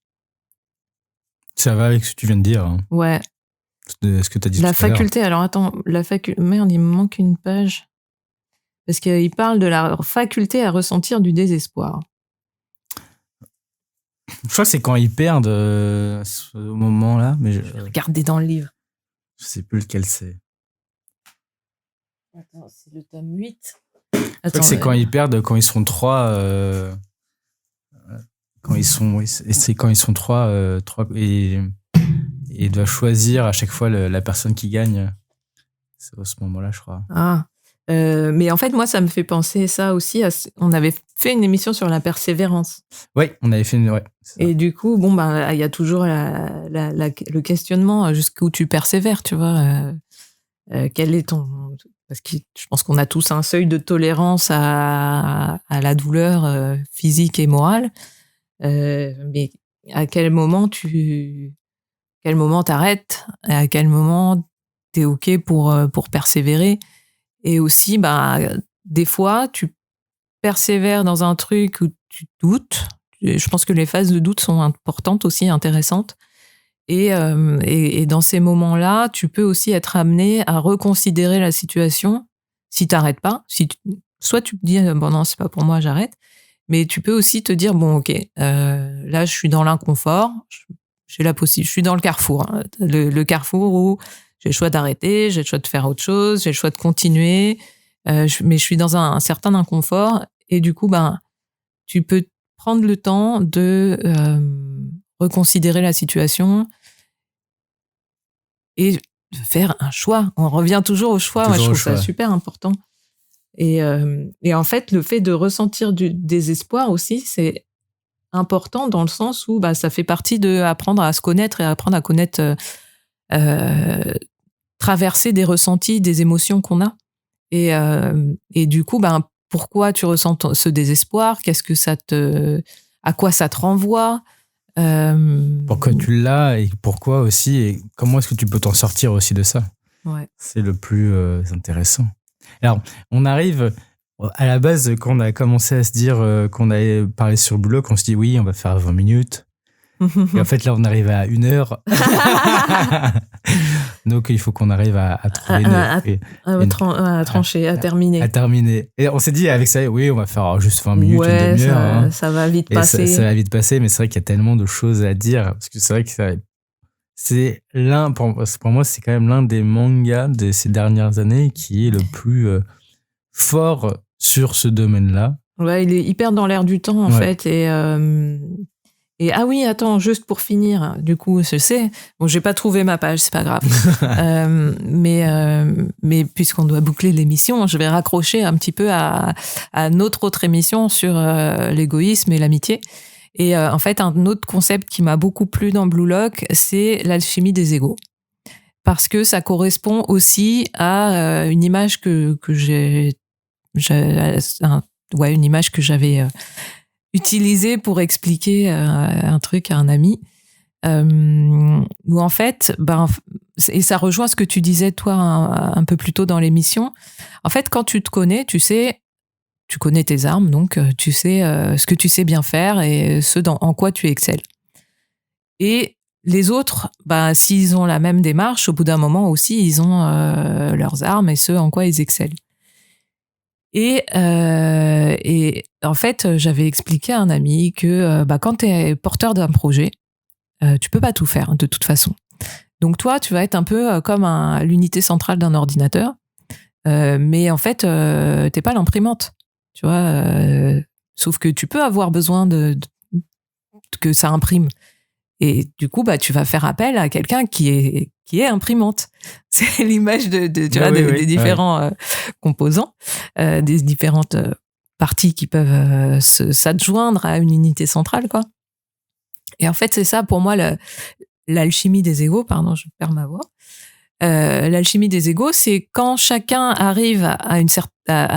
Ça va avec ce que tu viens de dire. Hein. Ouais. Ce que tu as dit La tout à l'heure. faculté, alors attends, merde, il me manque une page. Parce qu'il parle de la faculté à ressentir du désespoir. Je crois que c'est quand ils perdent ce moment-là, mais Je vais regarder dans le livre. Je sais plus lequel c'est. Attends, c'est le tome 8. Je crois que c'est quand ils perdent, quand ils sont 3. C'est quand ils sont 3 et ils doivent choisir à chaque fois la personne qui gagne. C'est à ce moment-là, je crois. Ah. Mais en fait, moi, ça me fait penser ça aussi. On avait fait une émission sur la persévérance. Oui, on avait fait une. Ouais, et du coup, il y a toujours le questionnement jusqu'où tu persévères, tu vois. Quel est ton. Parce que je pense qu'on a tous un seuil de tolérance à la douleur physique et morale. Mais à quel moment t'arrêtes, à quel moment t'es OK pour persévérer. Et aussi, des fois, tu persévères dans un truc où tu doutes. Je pense que les phases de doute sont importantes aussi, intéressantes. Et dans ces moments-là, tu peux aussi être amené à reconsidérer la situation si t'arrêtes pas. Soit tu te dis, non, c'est pas pour moi, j'arrête. Mais tu peux aussi te dire, bon, OK, là, je suis dans l'inconfort. Je suis dans le carrefour. Hein, le carrefour où j'ai le choix d'arrêter, j'ai le choix de faire autre chose, j'ai le choix de continuer. Mais je suis dans un certain inconfort. Et du coup, tu peux prendre le temps de reconsidérer la situation et de faire un choix. On revient toujours au choix. Moi, je trouve ça super important. Et en fait, le fait de ressentir du désespoir aussi, c'est important dans le sens où ça fait partie de apprendre à se connaître et apprendre à connaître, traverser des ressentis, des émotions qu'on a. Et du coup, pourquoi tu ressens ce désespoir ? Qu'est-ce que à quoi ça te renvoie ? Pourquoi tu l'as et pourquoi aussi et comment est-ce que tu peux t'en sortir aussi de ça ? Ouais. C'est le plus intéressant. Alors, on arrive à la base quand on a commencé à se dire qu'on allait parler sur Blue Lock, on se dit oui, on va faire 20 minutes. Et en fait, là, on arrive à 1 heure. Donc, il faut qu'on arrive à trouver à trancher, à terminer. À terminer. Et on s'est dit avec ça, oui, on va faire juste 20 minutes, une demi-heure. Ça va vite passer. Ça va vite passer, mais c'est vrai qu'il y a tellement de choses à dire. Parce que c'est vrai que c'est pour moi, c'est quand même l'un des mangas de ces dernières années qui est le plus fort sur ce domaine-là. Ouais, il est hyper dans l'air du temps, en fait. Et ah oui, attends, juste pour finir, du coup, je sais, bon, j'ai pas trouvé ma page, c'est pas grave. Mais puisqu'on doit boucler l'émission, je vais raccrocher un petit peu à notre autre émission sur l'égoïsme et l'amitié. Et en fait, un autre concept qui m'a beaucoup plu dans Blue Lock, c'est l'alchimie des égos. parce que ça correspond aussi à une image que une image que j'avais utilisée pour expliquer un truc à un ami, où en fait, et ça rejoint ce que tu disais toi un peu plus tôt dans l'émission. En fait, quand tu te connais, tu connais tes armes, donc tu sais ce que tu sais bien faire et en quoi tu excelles. Et les autres, s'ils ont la même démarche, au bout d'un moment aussi, ils ont leurs armes et ce en quoi ils excellent. Et en fait, j'avais expliqué à un ami que quand tu es porteur d'un projet, tu peux pas tout faire de toute façon. Donc toi, tu vas être un peu comme l'unité centrale d'un ordinateur, mais en fait, t'es pas l'imprimante, tu vois. Sauf que tu peux avoir besoin que ça imprime. Et du coup, tu vas faire appel à quelqu'un qui est imprimante. C'est l'image des différents composants, des différentes parties qui peuvent s'adjoindre à une unité centrale, quoi. Et en fait, c'est ça pour moi l'alchimie des égos. Pardon, je perds ma voix. L'alchimie des égos, c'est quand chacun arrive à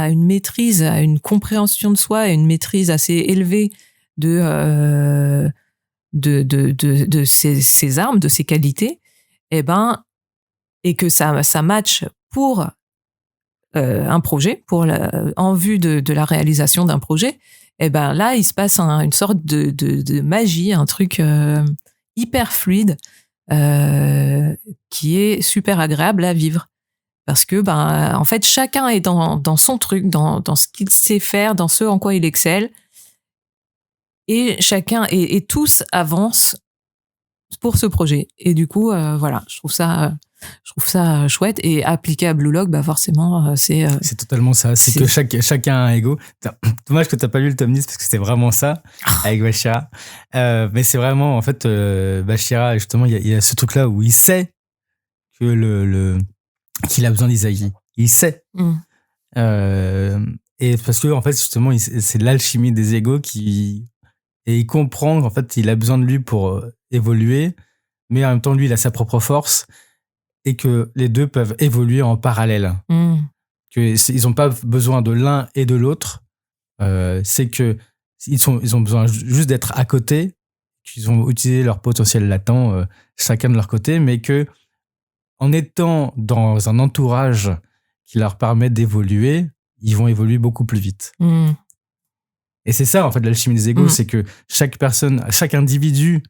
une maîtrise, à une compréhension de soi, à une maîtrise assez élevée de ses armes, de ses qualités, et que ça match pour un projet, en vue de la réalisation d'un projet, là, il se passe une sorte de magie, un truc hyper fluide, qui est super agréable à vivre. Parce que, en fait, chacun est dans son truc, dans ce qu'il sait faire, dans ce en quoi il excelle. Et chacun et tous avancent pour ce projet. Et du coup, voilà, je trouve ça chouette. Et appliqué à Blue Lock, forcément, c'est totalement ça. C'est que chacun a un ego. Dommage que t'as pas lu le tome 10 parce que c'était vraiment ça avec Bashira. Mais c'est vraiment, en fait, Bashira, justement, il y a ce truc-là où il sait que qu'il a besoin d'Isagi. Il sait. Et parce que, en fait, justement, c'est l'alchimie des égos et il comprend qu'en fait, il a besoin de lui pour évoluer, mais en même temps, lui, il a sa propre force et que les deux peuvent évoluer en parallèle. Ils n'ont pas besoin de l'un et de l'autre. C'est que ils ont besoin juste d'être à côté, qu'ils ont utilisé leur potentiel latent, chacun de leur côté, mais que en étant dans un entourage qui leur permet d'évoluer, ils vont évoluer beaucoup plus vite. Et c'est ça, en fait, l'alchimie des égos, c'est que chaque individu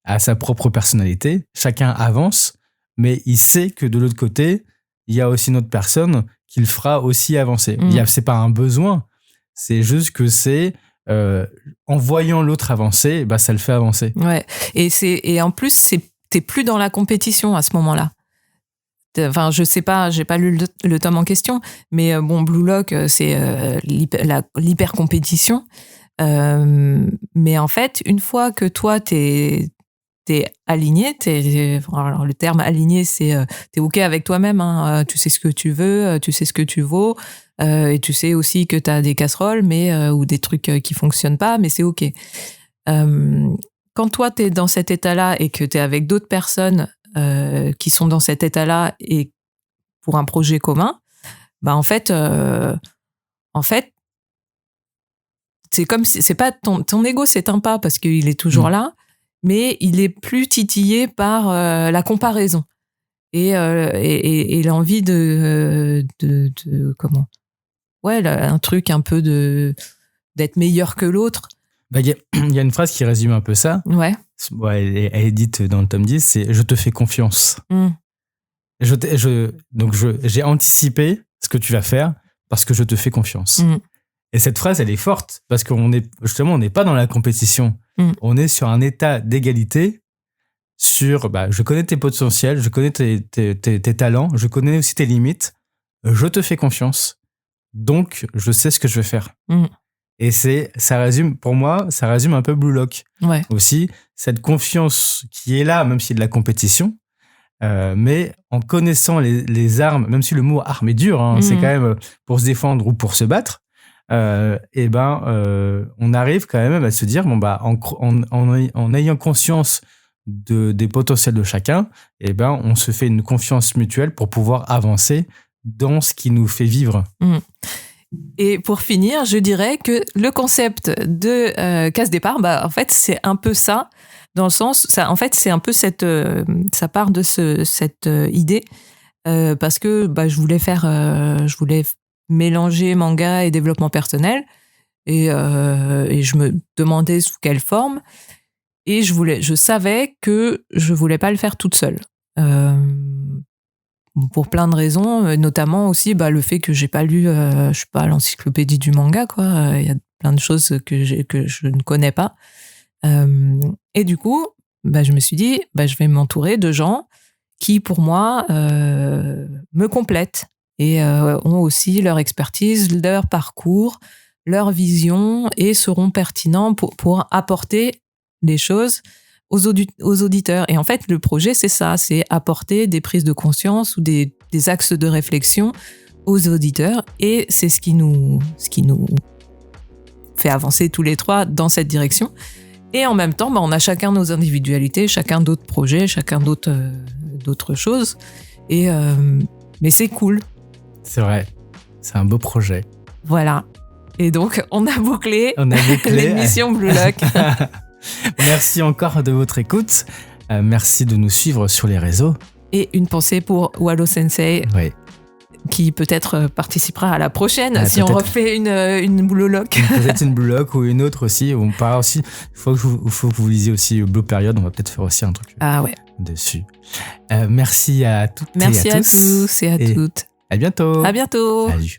a sa propre personnalité, chacun avance, mais il sait que de l'autre côté, il y a aussi une autre personne qui le fera aussi avancer. C'est pas un besoin, c'est juste que c'est en voyant l'autre avancer, ça le fait avancer. Ouais. Et en plus, t'es plus dans la compétition à ce moment-là. Enfin, je sais pas, j'ai pas lu le tome en question, mais Blue Lock, c'est l'hyper-compétition. Mais en fait, une fois que toi, t'es aligné, alors le terme aligné, c'est t'es OK avec toi-même, hein, tu sais ce que tu veux, tu sais ce que tu vaux, et tu sais aussi que t'as des casseroles ou des trucs qui fonctionnent pas, mais c'est OK. Quand toi, t'es dans cet état-là et que t'es avec d'autres personnes qui sont dans cet état-là et pour un projet commun, en fait, c'est comme si c'est pas ton ego s'éteint pas parce qu'il est toujours là, mais il est plus titillé par la comparaison et l'envie de comment, un truc un peu d'être meilleur que l'autre. Il y a une phrase qui résume un peu ça. Ouais. Elle est dite dans le tome 10, c'est « Je te fais confiance ». Donc, j'ai anticipé ce que tu vas faire parce que je te fais confiance. Et cette phrase, elle est forte parce qu'on n'est pas dans la compétition. On est sur un état d'égalité sur je connais tes potentiels, je connais tes talents, je connais aussi tes limites. Je te fais confiance. Donc, je sais ce que je vais faire. Et ça résume un peu Blue Lock. Ouais. Aussi, cette confiance qui est là, même s'il y a de la compétition, mais en connaissant les armes, même si le mot arme est dur, c'est quand même pour se défendre ou pour se battre, on arrive quand même à se dire, en ayant conscience des potentiels de chacun, et ben, on se fait une confiance mutuelle pour pouvoir avancer dans ce qui nous fait vivre. Et pour finir, je dirais que le concept de case départ, en fait, c'est un peu ça, dans le sens, ça, en fait, c'est un peu ça part de cette idée, parce que je voulais mélanger manga et développement personnel, et je me demandais sous quelle forme, et je savais que je voulais pas le faire toute seule. Pour plein de raisons, notamment aussi le fait que j'ai pas lu, je suis pas l'encyclopédie du manga, quoi. Il y a plein de choses que je ne connais pas. Et du coup, je me suis dit, je vais m'entourer de gens qui, pour moi, me complètent et ont aussi leur expertise, leur parcours, leur vision et seront pertinents pour apporter des choses aux auditeurs. Et en fait, le projet, c'est ça, c'est apporter des prises de conscience ou des axes de réflexion aux auditeurs. Et c'est ce qui nous fait avancer tous les trois dans cette direction. Et en même temps, on a chacun nos individualités, chacun d'autres projets, chacun d'autres choses. Et mais c'est cool. C'est vrai, c'est un beau projet. Voilà. Et donc, on a bouclé l'émission Blue Lock. Merci encore de votre écoute. Merci de nous suivre sur les réseaux. Et une pensée pour Wallo Sensei, oui, qui peut-être participera à la prochaine, si on refait une Blue Lock. Peut-être une Blue Lock ou une autre aussi. On parle aussi. Il faut que vous lisiez aussi Blue Period. On va peut-être faire aussi un truc dessus. Merci à toutes et à tous. Merci à tous et à toutes. À bientôt. À bientôt. Salut.